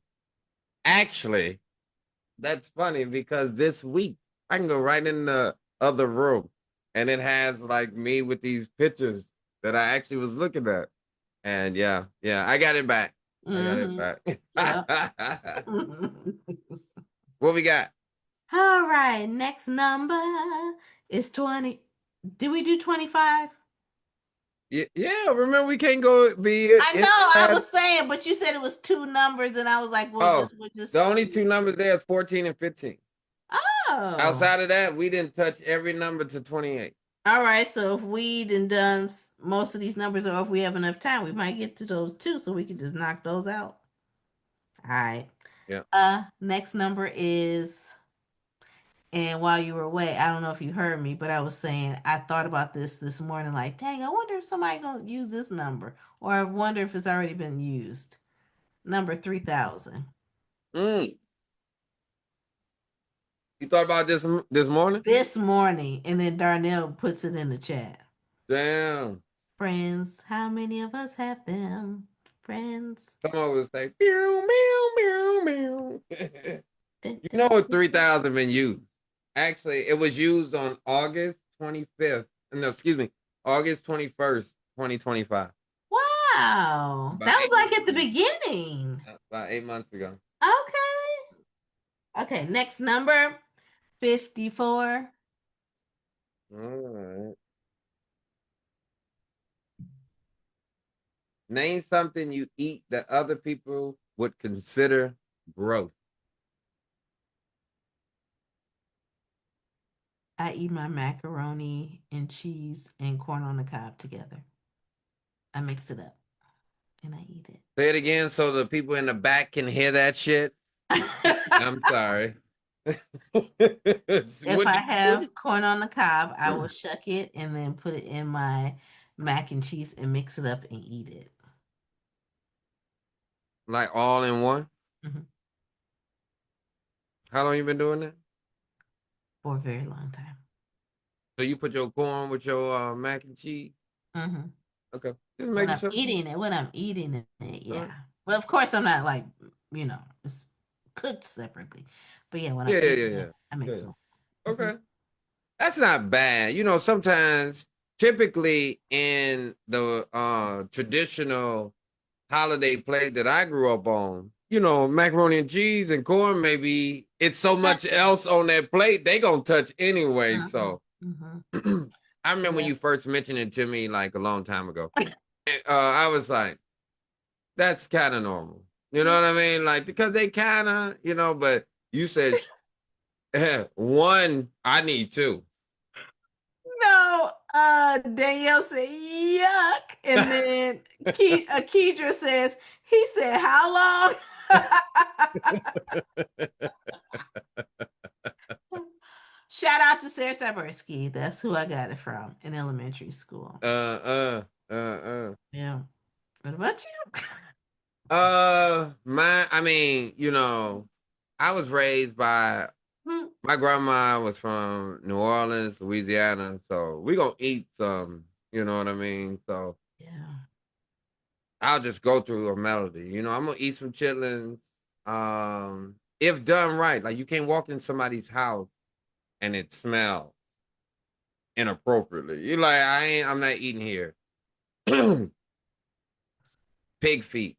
that's funny because this week I can go right in the other room and it has like me with these pictures that I actually was looking at. And yeah, yeah, I got it back. I got it Hmm. back. Yeah. What we got? All right, next number is 20. Did we do 25? Yeah, yeah, remember we can't go be I in know, the I last. was saying, but you said it was two numbers, and I was like, well, Oh, we'll the just only see. two numbers there is 14 and 15. Oh. Outside of that, we didn't touch every number to 28. All right, so if we done most of these numbers, or if we have enough time, we might get to those two, so we can just knock those out. All right. Yeah. Next number is, and while you were away, I don't know if you heard me, but I was saying I thought about this morning, like, dang, I wonder if somebody gonna use this number, or I wonder if it's already been used. Number 3,000. Mm. You thought about this morning? This morning, and then Darnell puts it in the chat. Damn. Friends, how many of us have them? Friends. Someone would say, meow, meow, meow, meow. Dun, You dun, know what dun. 3000 been used? Actually, it was used on August 25th. No, excuse me, August 21st, 2025. Wow. about That was eight like months at the ago. beginning. About 8 months ago. Okay. Okay, next number 54. All right. Name something you eat that other people would consider gross. I eat my macaroni and cheese and corn on the cob together. I mix it up and I eat Say it again so the people in the back can hear that shit. it. I'm sorry. If What I do you do? have corn on the cob, I will shuck it and then put it in my mac and cheese and mix it up and eat it. Like all in one? Mhm. How long you been doing that? For a very long time. So you put your corn with your mac and cheese? Hmm. Okay. Just making sure. When I'm eating it, All right. yeah. But of course, I'm not like, it's cooked separately. But yeah, when I'm Yeah, yeah, yeah, eating it, yeah. I mix Yeah. them. Hmm. Okay. That's not bad. Sometimes typically in the traditional holiday plate that I grew up on, macaroni and cheese and corn, maybe it's so much else on that plate they gonna touch anyway. Hmm. So Hmm. I remember when Yeah. you first mentioned it to me like a long time ago. I was like, that's kind of normal. You know what I mean? Like because they kind of, but you said one, I need two. No, Danielle said yuck, and then Kedra says he said how long? Shout out to Sarah Stabersky. That's who I got it from in elementary school. Yeah. What about you? I mean, I was raised by my grandma was from New Orleans, Louisiana, so we gonna eat some, you know what I mean? So Yeah. I'll just go through a melody. I'm gonna eat some chitlins. If done right, like you can't walk in somebody's house and it smells inappropriately. You're like, I'm not eating here. Pig feet.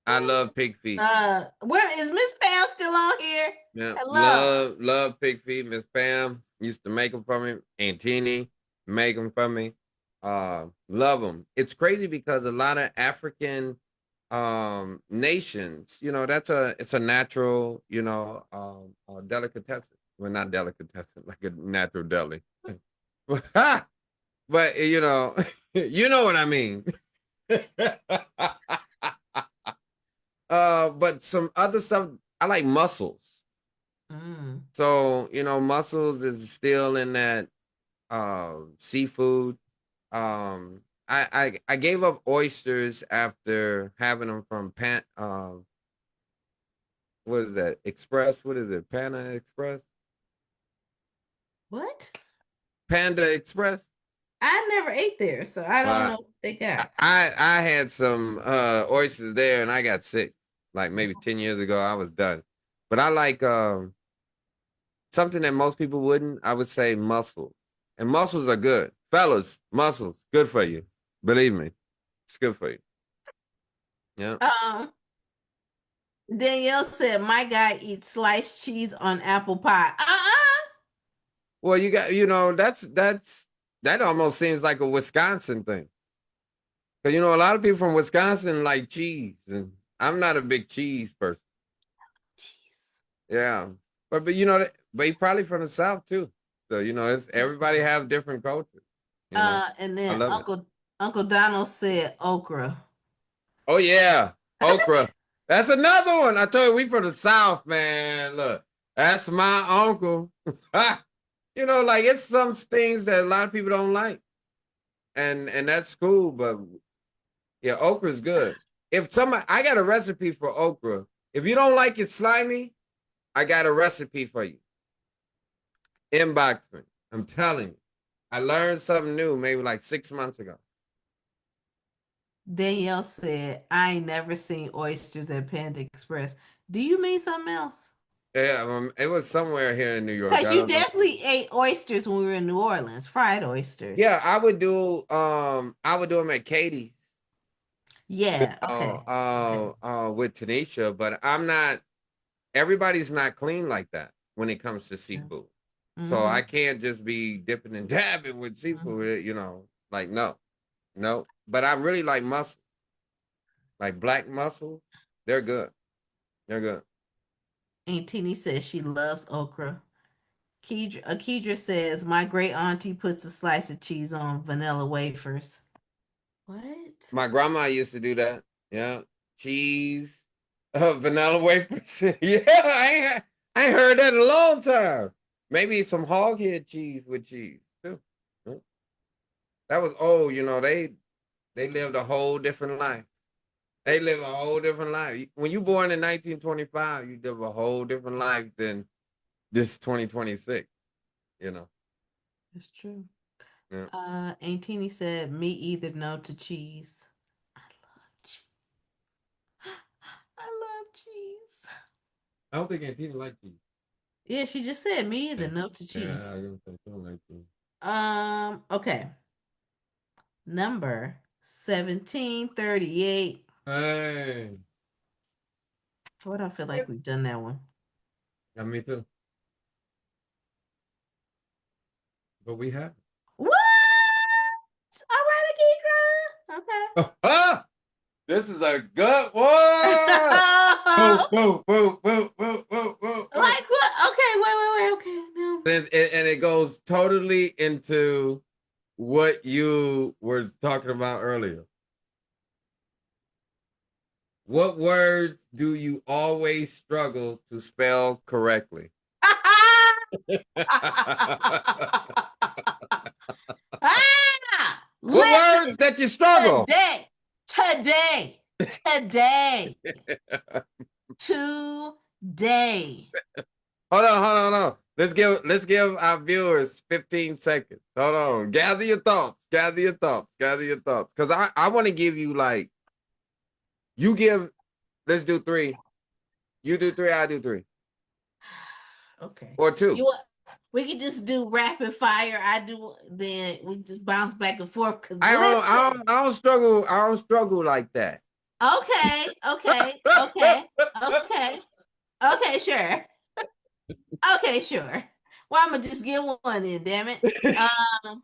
I love pig feet. Where is Miss Pam still on here? Yeah, Hello. love pig feet. Miss Pam used to make them for me. Aunt Teeny make them for me. Love them. It's crazy because a lot of African nations, it's a natural, delicatessen. Well, not delicatessen, like a natural deli. But you know what I mean. But some other stuff I like mussels. Mm. So, mussels is still in that seafood. I gave up oysters after having them from what is that? Express? What is it? Panda Express? What? Panda Express? I never ate there, so I don't Well, know what they got. I had some oysters there and I got sick. Like maybe 10 years ago, I was done. But I like something that most people wouldn't, I would say mussels. And mussels are good. Fellas, mussels, good for you. Believe me, it's good for you. Yeah. Um, Danielle said my guy eats sliced cheese on apple pie. Well, that almost seems like a Wisconsin thing. Because a lot of people from Wisconsin like cheese, and I'm not a big cheese person. Cheese. Yeah, but but he probably from the South too. So it's everybody have different cultures. And I then love it. Uncle Donald said okra. Oh yeah, okra. That's another one. I told you we from the South, man. Look, that's my uncle. Like it's some things that a lot of people don't like, and that's cool. But yeah, okra's good. If somebody, I got a recipe for okra. If you don't like it slimy, I got a recipe for you. Inbox me. I'm telling you. I learned something new maybe like 6 months ago. Danielle said, I ain't never seen oysters at Panda Express. Do you mean something else? Yeah, it was somewhere here in New York. Because I you don't know. definitely ate oysters when we were in New Orleans, fried oysters. Yeah, I would do them at Katie's. Yeah, okay. Okay. With Tanisha, but I'm not. Everybody's not clean like that when it comes to seafood. So Mm-hmm. I can't just be dipping and dabbing with Hmm. seafood. Like no, no. But I really like mussels, like black mussels. They're good. They're good. Aunt Tini says she loves okra. Kedra says my great auntie puts a slice of cheese on vanilla wafers. What? My grandma used to do that. Yeah, cheese, vanilla wafers. Yeah, I ain't heard that in a long time. Maybe some hog head cheese with cheese too. Yeah. That was old. They lived a whole different life. They live a whole different life. When you born in 1925, you live a whole different life than this 2026. You know. That's true. Yeah. Aunt Tini said me either no to cheese. I love cheese. I love cheese. I don't think Antina like cheese. Yeah, she just said me either Yeah, no to cheese. I don't think she don't like cheese. Okay. Number 1738. Hey, What I feel like what? we've done that one. Yeah, me too. But we have. What? All right, Akitra. Okay. This is a good one. Boom, boom, boom, boom, boom, boom, boom, boom. Like what? Okay, wait. Okay, no. And it goes totally into what you were talking about earlier. What words do you always struggle to spell correctly? What Listen, words that you struggle? today, today, today, today. Hold on. Let's give our viewers 15 seconds. Hold on. Gather your thoughts. Gather your thoughts. Gather your thoughts. Because I want to give you like you give. Let's do three. You do three. I do three Okay. or You two. want we could just do rapid fire. I do then we just bounce back and forth. Cause listen. I don't struggle. I don't struggle like that. Okay. Okay, sure. Okay, sure. Well, I'm gonna just get one in, damn it. Um,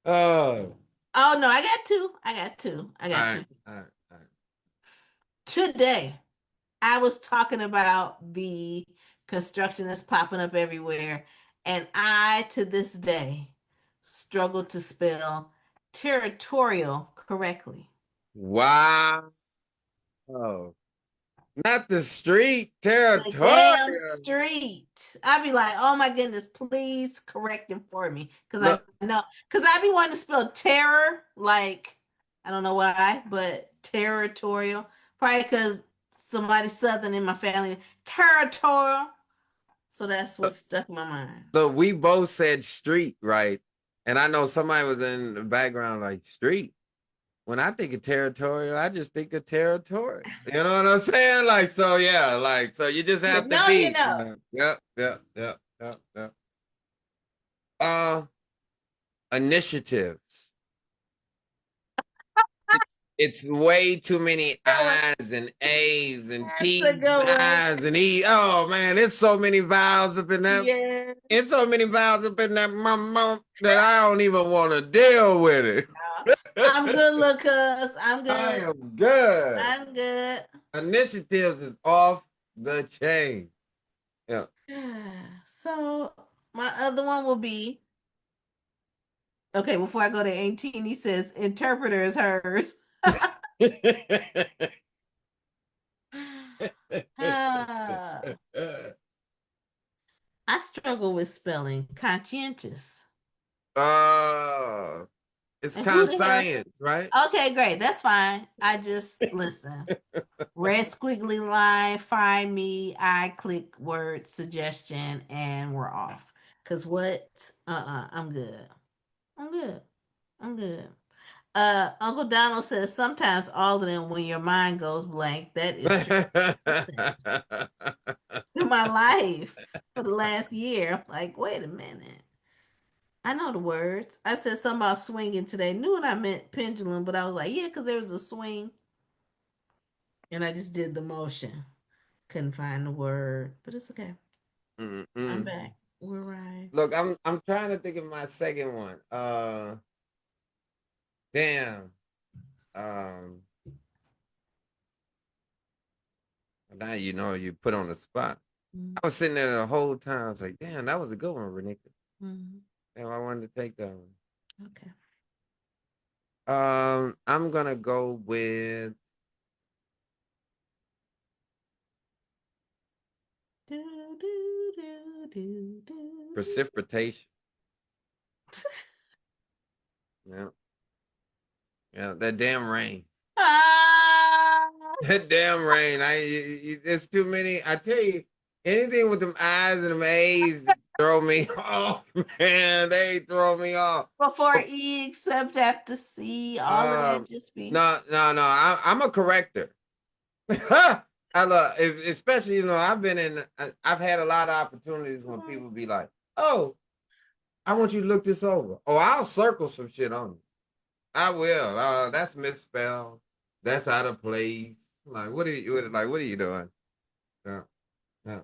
Oh, oh no, I got two. I all got two. right, all right, all right. Today, I was talking about the construction that's popping up everywhere, and I to this day struggle to spell territorial correctly. Wow. Not the street The damn territorial. street. I'd be like, oh my goodness, please correct him for me. Because Look, I know, because I'd be wanting to spell terror, like, I don't know why, but territorial. Probably because somebody Southern in my family, territorial. So that's what's stuck in my mind. look, we both said street, right? And I know somebody was in the background like street. When I think of territorial, I just think of territory. You know what I'm saying? Like, so yeah, like, so you just You have to know, you be. know. Yep. Uh, Initiatives. It's way too many Good one. I's and A's and That's a T's and good one. I's and E. Oh man, it's so many vowels up in that. Yeah. It's so many vowels up in that that I don't even want to deal with it. I'm good, Lucas. I'm I good. am good. I'm good. Initiatives is off the chain. Yeah. So my other one will be okay. Before I go to 18, he says interpreter is hers. I struggle with spelling conscientious. uh, it's And who the hell? conscience, right? Okay, great. That's fine. I just listen. Red squiggly line, find me. I click word suggestion, and we're off. Cause what? I'm good. I'm good. I'm good. Uncle Donald says sometimes all of them when your mind goes blank. That is true. Listen, to my life for the last year. I'm like, wait a minute. I know the words. I said something about swinging today. Knew what I meant pendulum, but I was like, yeah, because there was a swing, and I just did the motion. Couldn't find the word, but it's okay. I'm Mm-mm. back. We're right. Look, I'm trying to think of my second one. Damn. Um, Now you know you put on the spot. Mm-hmm. I was sitting there the whole time. I was like, damn, that was a good one, Renika. Mm-hmm. Damn, I wanted to take that one. Okay. I'm gonna go with Do, do, do, do, do. precipitation. Yeah, yeah, that damn rain. Ah! That damn rain. It's too many. I tell you, anything with them eyes and them A's throw me off, man. They throw me off. Before So, E, except after C, all of that um, just be. no, no, no. I'm a corrector. I love, especially I've been in. I've had a lot of opportunities when people be like, "Oh, I want you to look this over." Oh, I'll circle some shit on you. I will. That's misspelled. That's out of place. Like, what are you? Like, what are you doing? Yeah, yeah.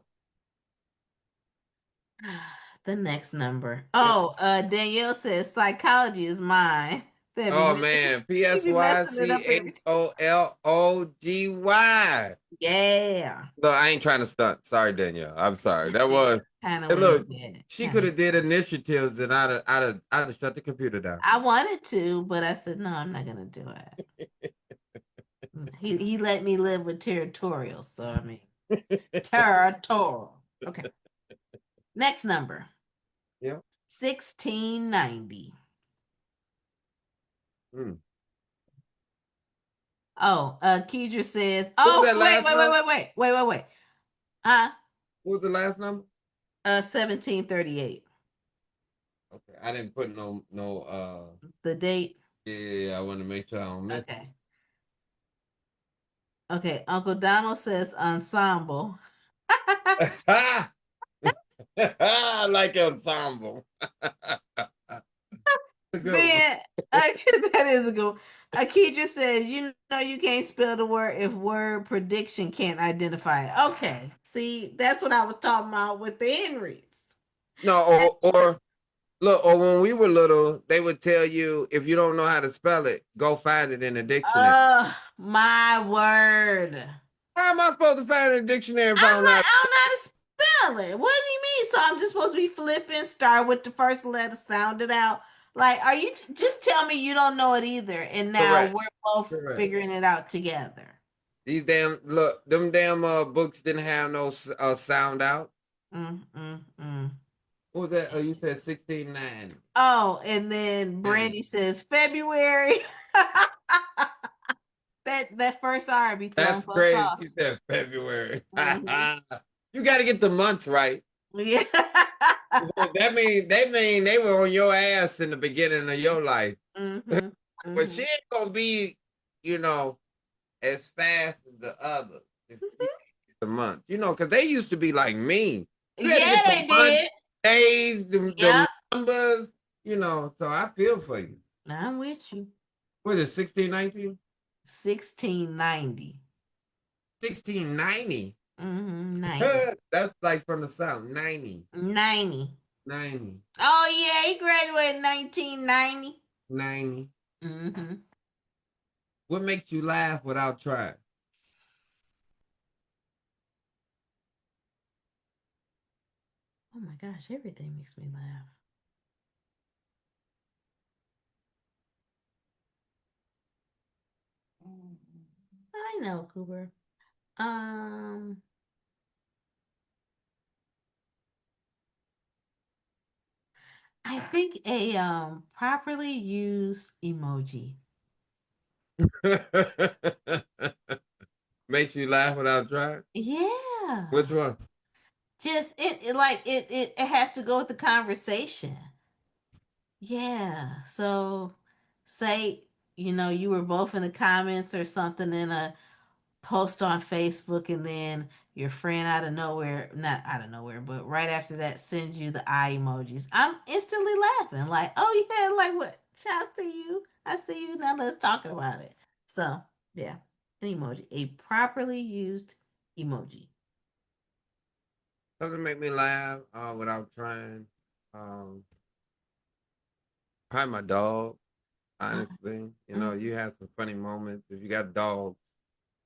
The next number. Yep. Oh, Danielle says psychology is mine. That be Oh messing. man, P He S be Y messing it C up every H time. O L O G Y. Yeah. No, I ain't trying to stunt. Sorry, Danielle. I'm sorry. That was. Kind of And went look, bad. she Kind could of. have did initiatives, and I'd have shut the computer down. I wanted to, but I said no. I'm not gonna do it. He let me live with territorial. So I mean territorial. Okay. Next number. Yeah. 1690. Mm. Oh, Kedra says, What was oh, that wait, last wait, wait, number? wait, wait, wait, wait, wait. Huh? What was the last number? 1738. Okay, I didn't put no. The date. Yeah, I want to make sure I don't miss. Okay. Okay. Uncle Donald says ensemble. I like ensemble. A good one. Then that is a good one. Akidra says, you know you can't spell the word if word prediction can't identify it. Okay. See, that's what I was talking about with the Henrys. No, or look, or when we were little, they would tell you if you don't know how to spell it, go find it in the dictionary. Oh my word. How am I supposed to find it in the dictionary if I I'm don't know how like, to I don't know how to spell it. What do you mean? So I'm just supposed to be flipping, start with the first letter, sound it out. Like, are you just tell me you don't know it either, and now correct? we're both Correct. figuring it out together. These damn look, them damn books didn't have no sound out. Mm, mm, mm. What was that? Oh, you said 1690. Oh, and then Brandy says February. That first R be throwing That's folks crazy. off. You said February. Hmm. You got to get the months right. Yeah. That mean they were on your ass in the beginning of your life. Hmm. But she Hmm. ain't gonna be, you know, as fast as the others. If she get the months, because they used to be like me. You had to Yeah, get the they months, did. days, the Yep. numbers. So I feel for you. I'm with you. What is it, 1619? 1690. 1690. Mm-hmm. 90. That's like from the south. 90. 90. 90. Oh yeah, he graduated in 1990. 90. Mm-hmm. What makes you laugh without trying? Oh my gosh, everything makes me laugh. I know, Cooper. Um, I think a properly used emoji. Makes you laugh without trying? Which Yeah. one? Just it has to go with the conversation. Yeah. So say, you were both in the comments or something, and post on Facebook and then your friend out of nowhere, not out of nowhere, but right after that sends you the eye emojis. I'm instantly laughing, like, oh yeah, like what? I see you. I see you. Now let's talk about it. So yeah, an emoji, a properly used emoji. Something make me laugh without trying. Probably my dog. Uh, Honestly, mhm. you have some funny moments. If you got a dog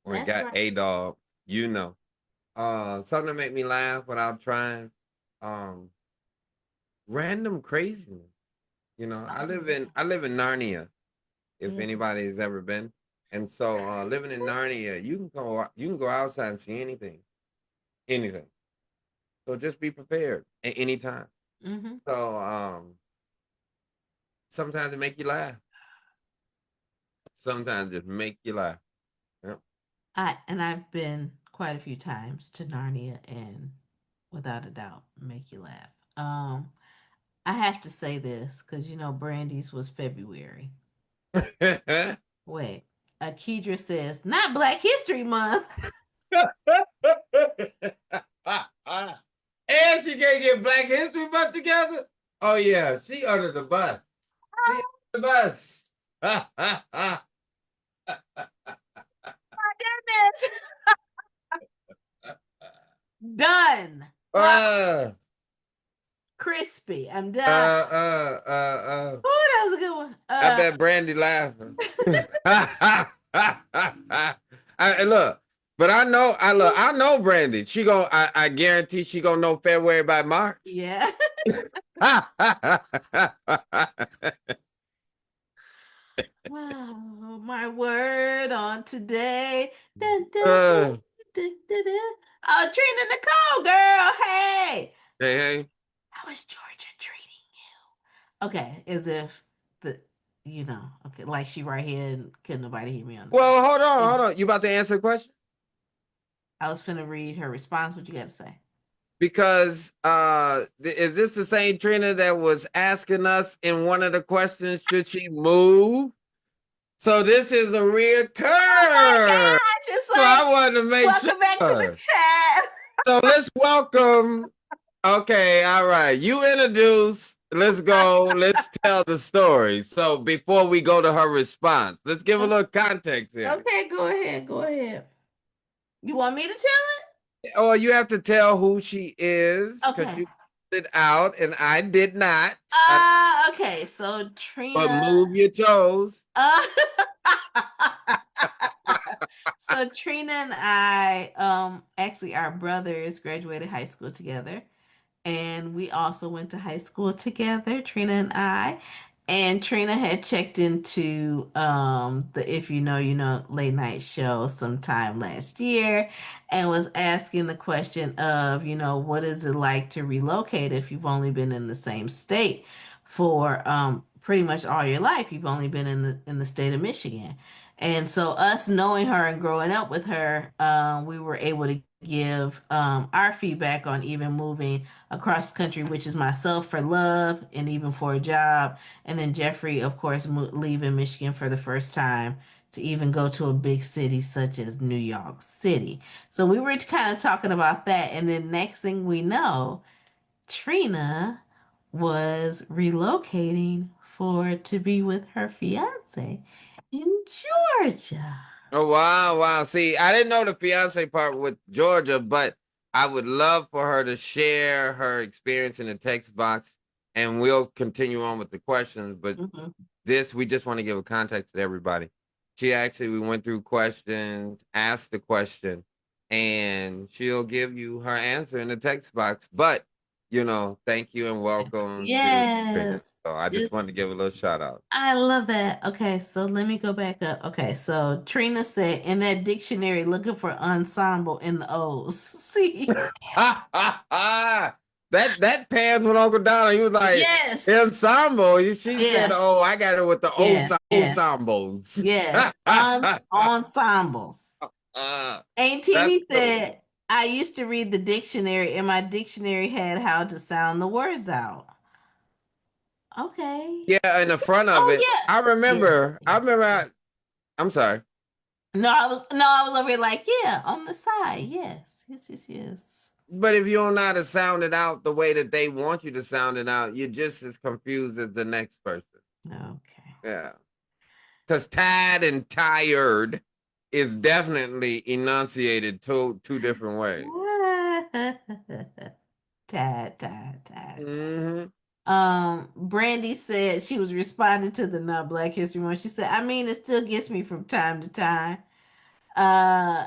or you That's got right. a dog, you know. Something to make me laugh without trying. Um, Random craziness. I Oh live yeah, in I live in Narnia. If yeah. anybody has ever been, and so living in Narnia, you can go outside and see anything, anything. So just be prepared at any time. Mm-hmm. So sometimes it make you laugh. Sometimes it make you laugh. Yep. I've been quite a few times to Narnia and without a doubt make you laugh. I have to say this because Brandy's was February. Wait, Akedra says not Black History Month. And she can't get Black History Month together. Oh yeah, she under the bus. She under the bus. My goodness. Done. Well, uh, crispy. I'm uh, done. uh, uh, uh. Oh, that was a good one. I bet Brandy laughing. Look, but I know Brandy. I guarantee she gonna know February by March. Yeah. Oh, my word on today. Dun, dun, dun, uh, dun, dun, dun. Oh, Trina Nicole, girl. Hey. hey, hey. How is Georgia treating you? Okay, as if the, okay, like she right here and couldn't nobody hear me on the phone. Well, hold on, Anyway, hold on. You about to answer the question? I was finna read her response. What you got to say? Because is this the same Trina that was asking us in one of the questions, should she move? So this is a Oh my reoccur. God! Just So I like wanted to make welcome back to the sure. chat. So let's welcome. Okay, all right. You introduce. Let's go. Let's tell the story. So before we go to her response, let's give a little context here. Okay, go ahead. Go ahead. You want me to tell Oh, you have to tell who she is it? because Okay. you it out and I did not. Okay. So But Trina. move your toes. Uh, so Trina and I, actually, our brothers graduated high school together, and we also went to high school together, Trina and I. And Trina had checked into the If You Know, You Know late night show sometime last year and was asking the question of, what is it like to relocate if you've only been in the same state for pretty much all your life. You've only been in the state of Michigan. And so us knowing her and growing up with her, we were able to give our feedback on even moving across country, which is myself for love and even for a job. And then Jeffrey, of course, leaving Michigan for the first time to even go to a big city such as New York City. So we were kind of talking about that. And then next thing we know, Trina was relocating for to be with her fiance in Georgia. Oh wow, wow. See, I didn't know the fiance part with Georgia, but I would love for her to share her experience in the text box and we'll continue on with the questions. But Mhm. this we just want to give a context to everybody. We went through questions, asked the question, and she'll give you her answer in the text box. But thank you and welcome to Trina. Yes. So I just Just wanted to give a little shout out. I love that. Okay, so let me go back up. Okay, so Trina said in that dictionary looking for ensemble in the O's. See? That pants with Uncle Donald. He was like Yes. ensemble. She said, Yeah. "Oh, I got it with the Yeah. Yeah. ensembles." Yes. Ensembles. Aunt That's Timmy cool. said, I used to read the dictionary, and my dictionary had how to sound the words out. Okay. Yeah, in the front of Oh, it, yeah. I Yeah. remember. I Yeah. remember. Yeah. I'm sorry. No, I was over here like, yeah, on the side. Yes. Yes, yes, yes. But if you don't know how to sound it out the way that they want you to sound it out, you're just as confused as the next person. Okay. Yeah. Because tired and tired is definitely enunciated two different ways. Tad, tad, tad, tad. Hmm. Brandy said she was responding to the not Black History Month. She said, I mean, it still gets me from time to time. Uh,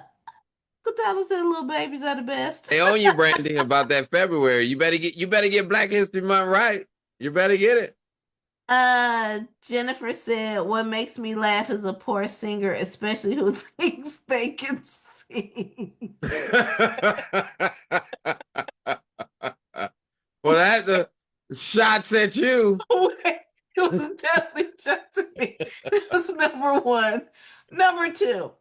Good time said little babies are the best. They own you, Brandy, about that February. You better get Black History Month right. You better get it. Jennifer said, what makes me laugh is a poor singer, especially who thinks they can sing. Well, that's the shots at you. It was definitely just to me. That's number one. Number two,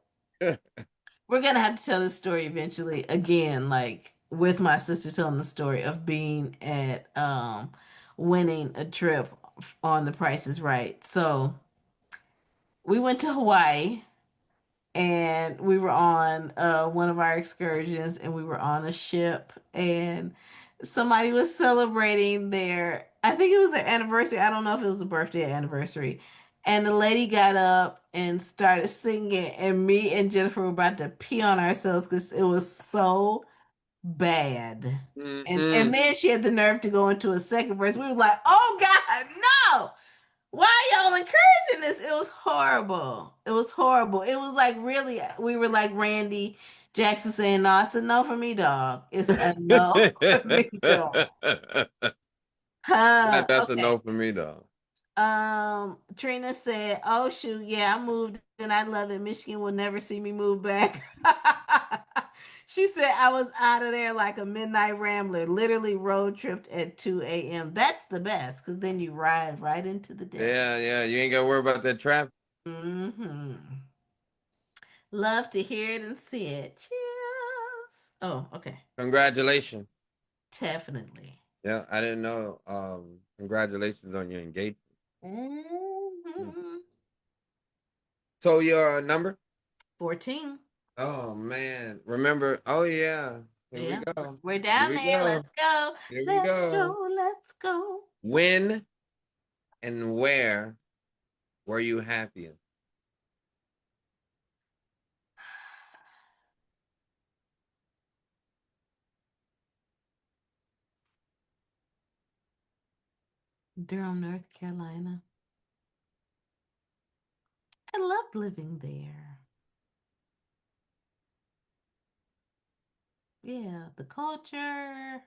we're gonna have to tell this story eventually again, like with my sister telling the story of being at winning a trip on The Price is Right. So we went to Hawaii and we were on one of our excursions and we were on a ship and somebody was celebrating their, I think it was their anniversary. I don't know if it was a birthday or anniversary. And the lady got up and started singing and me and Jennifer were about to pee on ourselves because it was so bad. And Mm-mm. then she had the nerve to go into a second verse. We were like, oh God, no! Why y'all encouraging this? It was horrible. It was horrible. It was like really, we were like Randy Jackson saying, no, it's a no for me, dog. It's a no for me, dog. That's a Okay. no for me, though. Trina said, oh shoot, yeah, I moved and I love it. Michigan will never see me move back. She said I was out of there like a midnight rambler, literally road tripped at 2 a.m. That's the best because then you ride right into the day. Yeah, yeah. You ain't got to worry about that traffic. Hmm. Love to hear it and see it. Cheers. Oh, okay. Congratulations. Definitely. Yeah, I didn't know. Congratulations on your engagement. Mm. Hmm. So your number? 14. Oh man, remember? Oh yeah. Here we Yeah. go. We're Here down we there. go. Let's go. Here we Let's go. go. Let's go. When and where were you happiest? Durham, North Carolina. I loved living there. Yeah, the culture,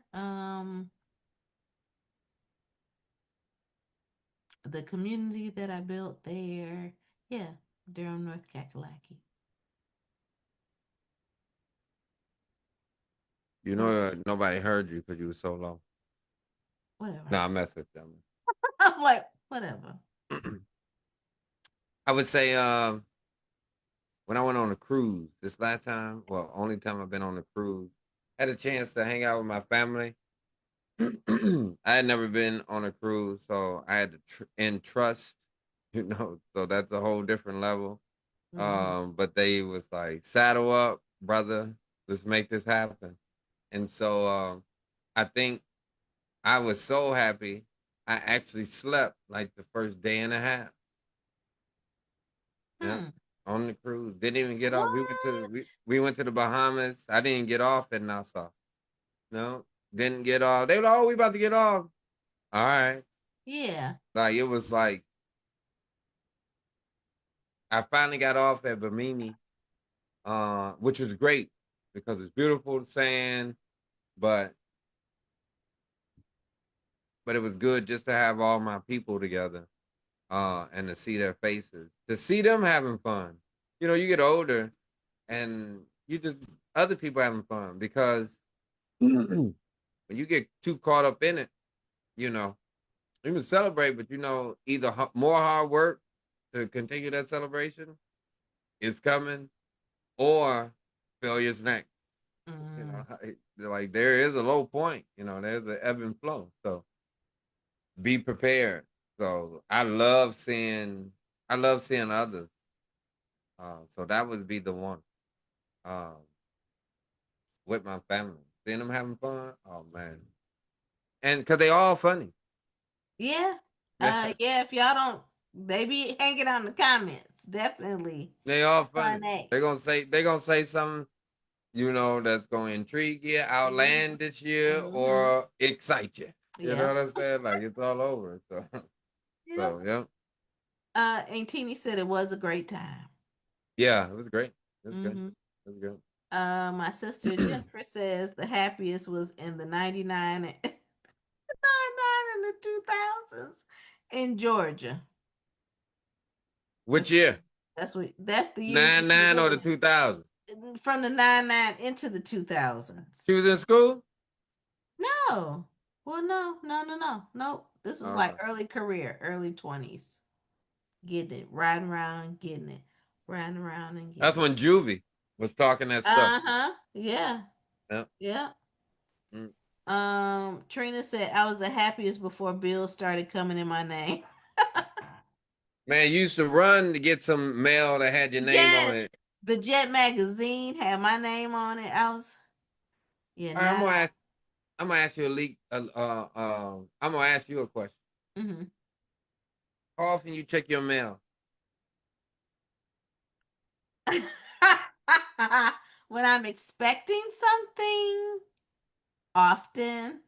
the community that I built there. Yeah, Durham, North Kakalaki. You What? know nobody heard you because you were so low. Whatever. No, I mess with them. I'm like, whatever. I would say when I went on a cruise this last time, well, only time I've been on a cruise, had a chance to hang out with my family. I had never been on a cruise, so I had to entrust, so that's a whole different level. Hmm. But they was like, saddle up, brother, let's make this happen. And so I think I was so happy, I actually slept like the first day and a half. Yeah, Hmm. on the cruise. Didn't even get off. We went to What? we went to the Bahamas. I didn't get off in Nassau. No, didn't get off. They were like, oh, we about to get off. All right. Yeah. Like it was like I finally got off at Bimini, which was great because it's beautiful sand, but it was good just to have all my people together, and to see their faces, to see them having fun. You get older and you just other people having fun because when you get too caught up in it, you know, you can celebrate, but either more hard work to continue that celebration is coming or failure's next. You know, Mm. like there is a low point. There's an ebb and flow. So be prepared. So I love seeing others. So that would be the one. Um, with my family, seeing them having fun. Oh man, and because they all funny. Yeah. Yeah, Yeah, if y'all don't, they be hanging out in the comments. Definitely they all a fun funny. act. They gonna say something that's gonna intrigue you, Mm-hmm. outlandish you, Mm-hmm. or excite you. You know Yep. what I'm saying? Like it's all over. So, Yep. so yeah, And Teeny said it was a great time. yeah, it was great. It was good. Mm-hmm. It was My sister good. Jennifer says the happiest was in the 99 and 99 and the 2000s in Georgia. Which That's what year? that's the years we Nine were nine or the living 2000? in. From the 99 into the 2000s. She was in school. No. Well, no, no, no, no, no. This was like Okay, early career, early 20s. Getting it, riding around, getting it, riding around and that's getting it. when Juvie was talking that stuff. Uh-huh. Yeah. Yeah. Yeah. Mm. Trina said I was the happiest before bills started coming in my name. Man, you used to run to get some mail that had your name on Yes. it. The Jet magazine had my name on it. I was yeah, All right, now I'm gonna ask you a leak. I'm gonna ask you a question. mhm. How often you check your mail? When I'm expecting something often.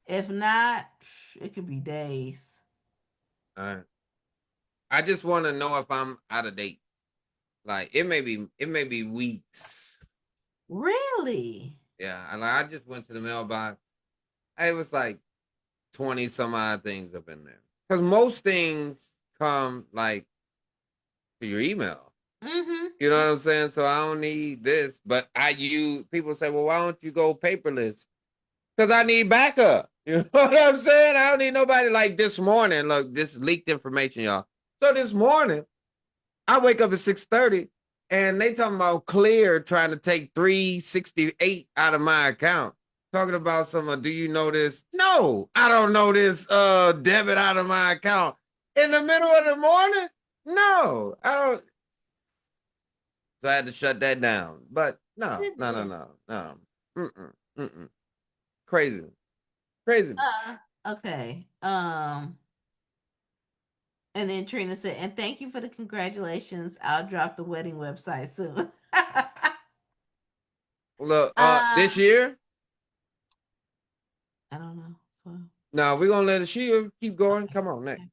If not, it could be days. All right. I just want to know if I'm out of date. Like it may be weeks. Really? Yeah, and like, I just went to the mailbox. It was like 20 some odd things up in there. Because most things come like to your email. You know Mm-hmm. what I'm saying? So I don't need this, but I use people say, well, why don't you go paperless? Because I need backup. You know what I'm saying? I don't need nobody like this morning. Look, this leaked information, y'all. So this morning, I wake up at 6:30 and they talking about Clear trying to take 368 out of my account. Talking about some do you know this? No, I don't know this debit out of my account. In the middle of the morning? No, I don't. So I had to shut that down. But no, no, no, Goodness. no, no. Mm-mm, mm-mm. Crazy. Crazy. Okay. And then Trina said, and thank you for the congratulations. I'll drop the wedding website soon. Look, uh, this year, I don't know. So no, we're gonna let she keep going. okay. Come on, next. Okay.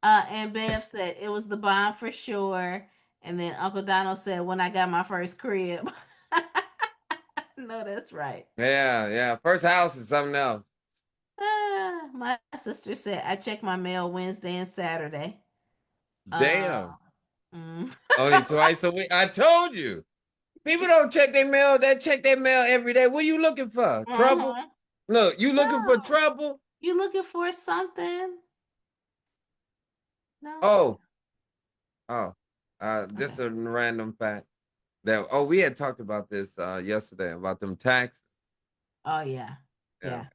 And Bev said it was the bond for sure. And then Uncle Donald said when I got my first crib. No, that's right. Yeah, yeah. First house is something else. My sister said I check my mail Wednesday and Saturday. Uh, Damn. mm. Only twice a week. I told you. People don't check their mail. They check their mail every day. What are you looking for? Trouble? Uh-huh. Look, you looking for No, trouble? you looking for something? No. Oh, oh. Just Okay. a random fact. That we had talked about this yesterday about them taxes. Oh yeah, Yeah, yeah. okay.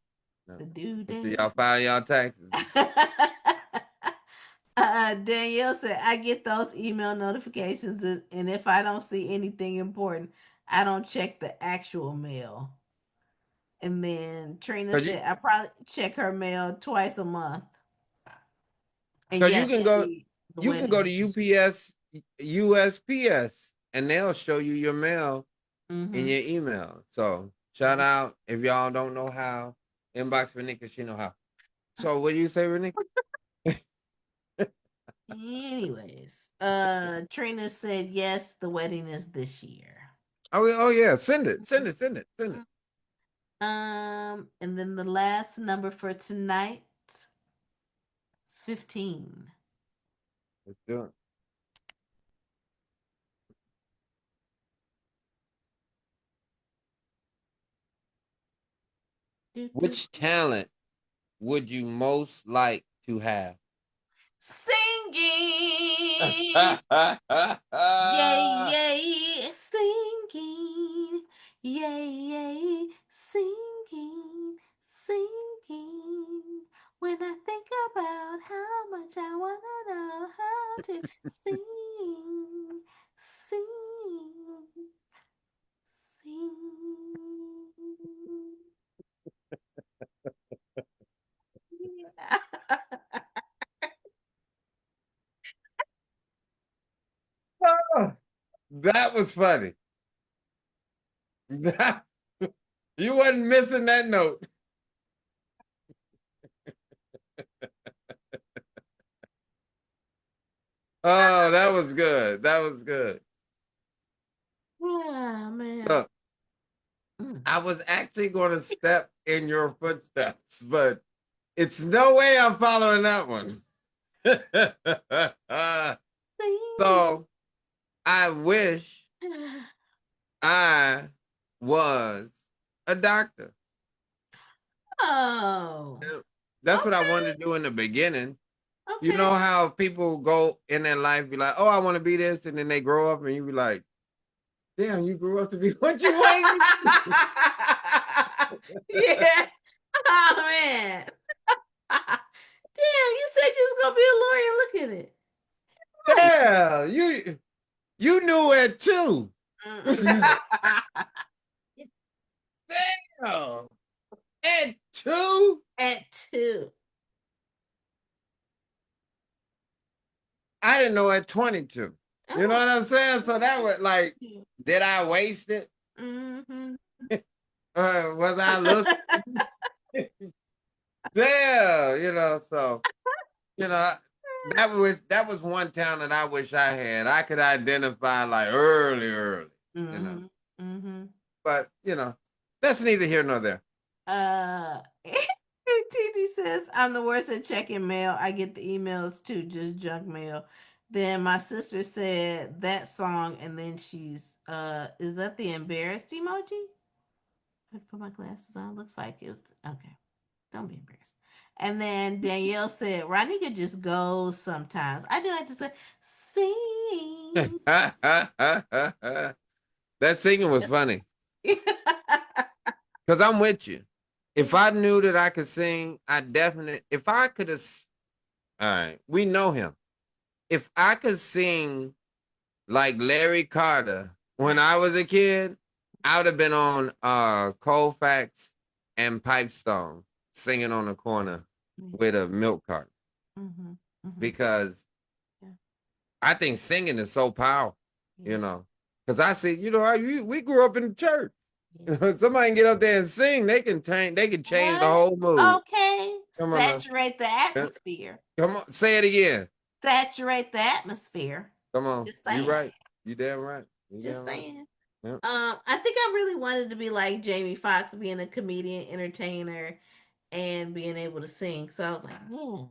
No. The due Make sure date. y'all file y'all taxes and stuff. Danielle said I get those email notifications, and if I don't see anything important, I don't check the actual mail. And then Trina Cause you said I probably check her mail twice a month. And cause you yes, can go indeed, the you can wedding go to is this UPS, USPS, and they'll show you your mail year. in Mm-hmm. your email. So shout out if y'all don't know how. Inbox for Nick, she know how. So what do you say, Renee? Anyways, Trina said yes, the wedding is this year. Oh yeah, send it, send it, send it, send it. And then the last number for tonight is 15. Let's do it. Do, do, Which do. talent would you most like to have? Singing. Yay, yay, singing. Yay, yay, singing, singing. When I think about how much I want to know how to sing, That was funny. That, you wasn't missing that note. Oh, that was good. That was good. Yeah, man. Look, Mm. I was actually going to step in your footsteps, but it's no way I'm following that one. So I wish I was a doctor. Oh, Yeah. That's what I okay, wanted to do in the beginning. You okay. know how people go in their life, be like, "Oh, I want to be this," and then they grow up, and you be like, "Damn, you grew up to be what you wanted to be." Yeah. Oh man. Damn, you said you was gonna be a lawyer. Look at it. Nice. Damn, you knew it too. Mm. Damn, at two, At two. I didn't know at 22. You know Oh. what I'm saying? So that was like, did I waste it? Mm-hmm. Was I looking? Damn, so you know, that was one town that I wish I had. I could identify like early, you know. Mm-hmm. Mm-hmm. But that's neither here nor there. Uh, TD says, I'm the worst at checking mail. I get the emails too, just junk mail. Then my sister said that song, and then is that the embarrassed emoji? I put my glasses on. Looks like it was okay. Don't be embarrassed. And then Danielle said, Ronika just goes sometimes. I do have to say, sing. That singing was funny because I'm with you. If I knew that I could sing, I definitely. If I could have, all right, we know him. If I could sing like Larry Carter when I was a kid, I would have been on Colfax and Pipestone singing on the corner with a milk cart Mm-hmm. Mm-hmm. because Yeah. I think singing is so powerful, you Yeah. know. Because I see, we grew up in the church. Yeah. Somebody can get up there and sing, they can change the What? whole mood. Okay. Come on now. Saturate the Yeah. atmosphere. Come on, say it again. Saturate the atmosphere. Come on. Just You saying. right. You damn right. You damn Just right. saying. Yeah. I think I really wanted to be like Jamie Foxx, being a comedian, entertainer, and being able to sing. So I was like, man,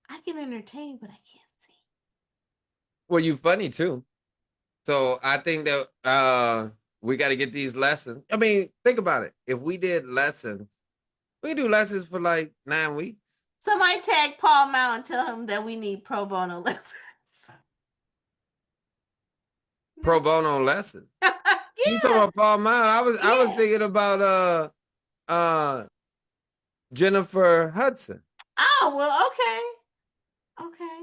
I can entertain, but I can't sing. Well, you funny too. So I think that we got to get these lessons. I mean, think about it. If we did lessons, we could do lessons for like 9 weeks. Somebody tag Paul Mount and tell him that we need pro bono lessons. Pro No. bono lessons. You talking Yeah. about Paul Mount? I was Yeah. thinking about uh Jennifer Hudson Oh, well, okay. Okay.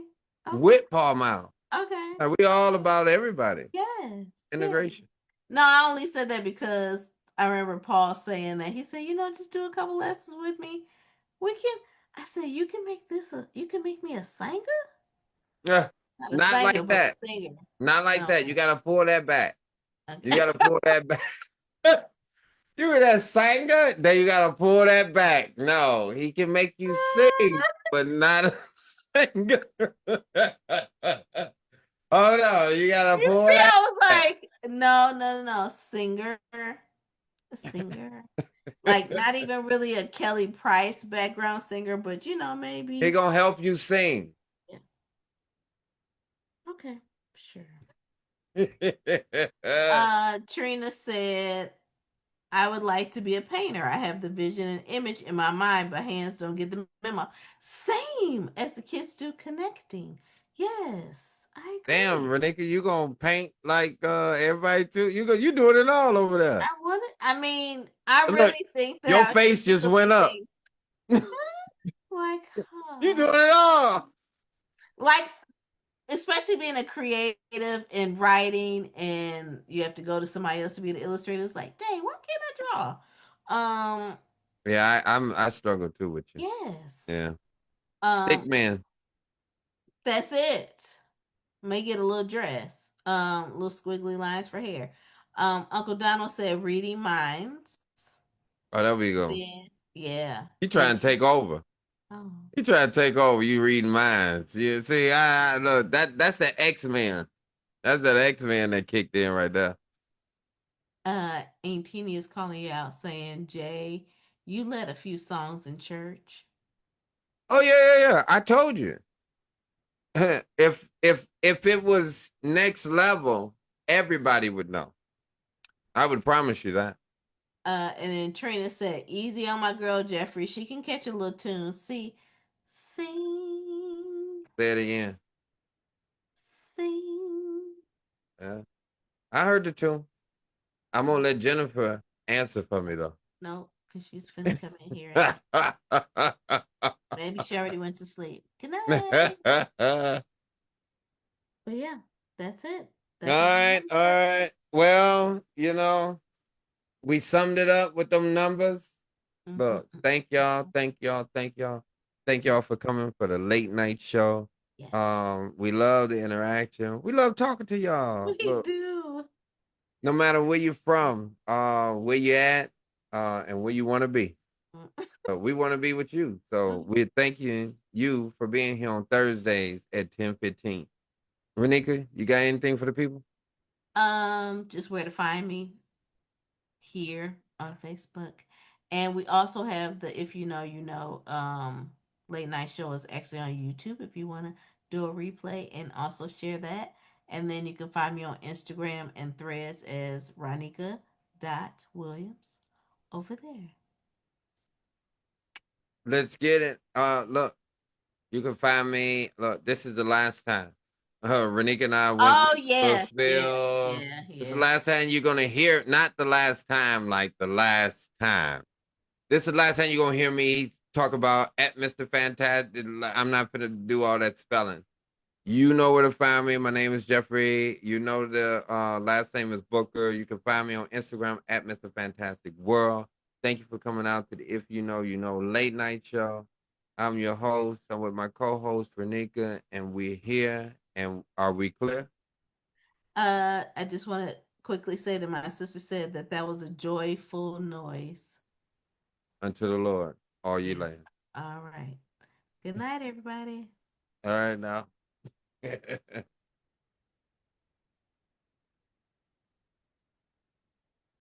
Okay. with Paul Mount. Okay. Like, we all about everybody. Yes. Yes. Integration. No, I only said that because I remember Paul saying that. He said, just do a couple lessons with me. We can I said, you can make me a singer? Yeah. Not a Not singer, like but a that. singer. Not like No. that. You gotta pull that back. You Okay. gotta pull that back. You were that singer, then you gotta pull that back. No, he can make you sing, but not a singer. Oh no, you gotta You pull see, that I was back. like, no, no, no, no. Singer. A singer. Like not even really a Kelly Price background singer, but He maybe. gonna help you sing. Yeah. Okay. Sure. Trina said, I would like to be a painter. I have the vision and image in my mind, but hands don't get the memo. Same as the kids do connecting. Yes, I Damn, agree. Renika, you gonna paint like everybody too? You doing it all over there. I mean, I Look, really think your that I should face pick just up the went up. pace. You Like, doing huh. it all. Like, especially being a creative in writing and you have to go to somebody else to be the illustrator. It's like, dang, why can't I draw? Yeah, I struggle too with you. Yes. Yeah. Stick Um, man. that's it. May get a little dress. Little squiggly lines for hair. Uncle Donald said reading minds. Oh, there we go. Then yeah, He and trying to take over. oh, He trying to take over. You reading minds. You see, I look that's the X-Men. That's that X-Men that kicked in right there. Aunt Teeny is calling you out saying, Jay, you led a few songs in church. Oh yeah. I told you. If it was next level, everybody would know. I would promise you that. And then Trina said, easy on my girl Jeffrey. She can catch a little tune. See, sing, Say it again. sing. Yeah. I heard the tune. I'm gonna let Jennifer answer for me though. No, because she's finna come in here and maybe she already went to sleep. Good night. All But yeah, that's it. That's all I right, have all to right. Well, we summed it up with them numbers. say. Look, thank y'all, thank y'all, thank y'all, thank y'all for coming for the late night show. Yes, We love the interaction. We love talking to y'all. we Look, do. no matter where you're from, where you at, and where you want to be. We want to be with you. So we're thanking you for being here on Thursdays at 10:15. Renika, you got anything for the people? Just where to find me here on Facebook. And we also have the If You Know, You Know late night show is actually on YouTube if you want to do a replay and also share that. And then you can find me on Instagram and threads as Ronika.Williams over there. Let's get it. Look, you can find me. Look, this is the last time. Renika and I went through Oh, a little yes, yes, spill. yeah, This is the yeah. last time you're gonna hear. Not the last time, like the last time. This is the last time you're gonna hear me talk about at Mr. Fantastic. I'm not gonna do all that spelling. You know where to find me. My name is Jeffrey. You know the last name is Booker. You can find me on Instagram at Mr. Fantastic World. Thank you for coming out to the If You Know, You Know late night show. I'm your host. I'm with my co-host Renika, and we're here. And are we clear? I just want to quickly say that my sister said that that was a joyful noise. Unto the Lord, all ye Yeah. land. All right. Good night, everybody. All right now.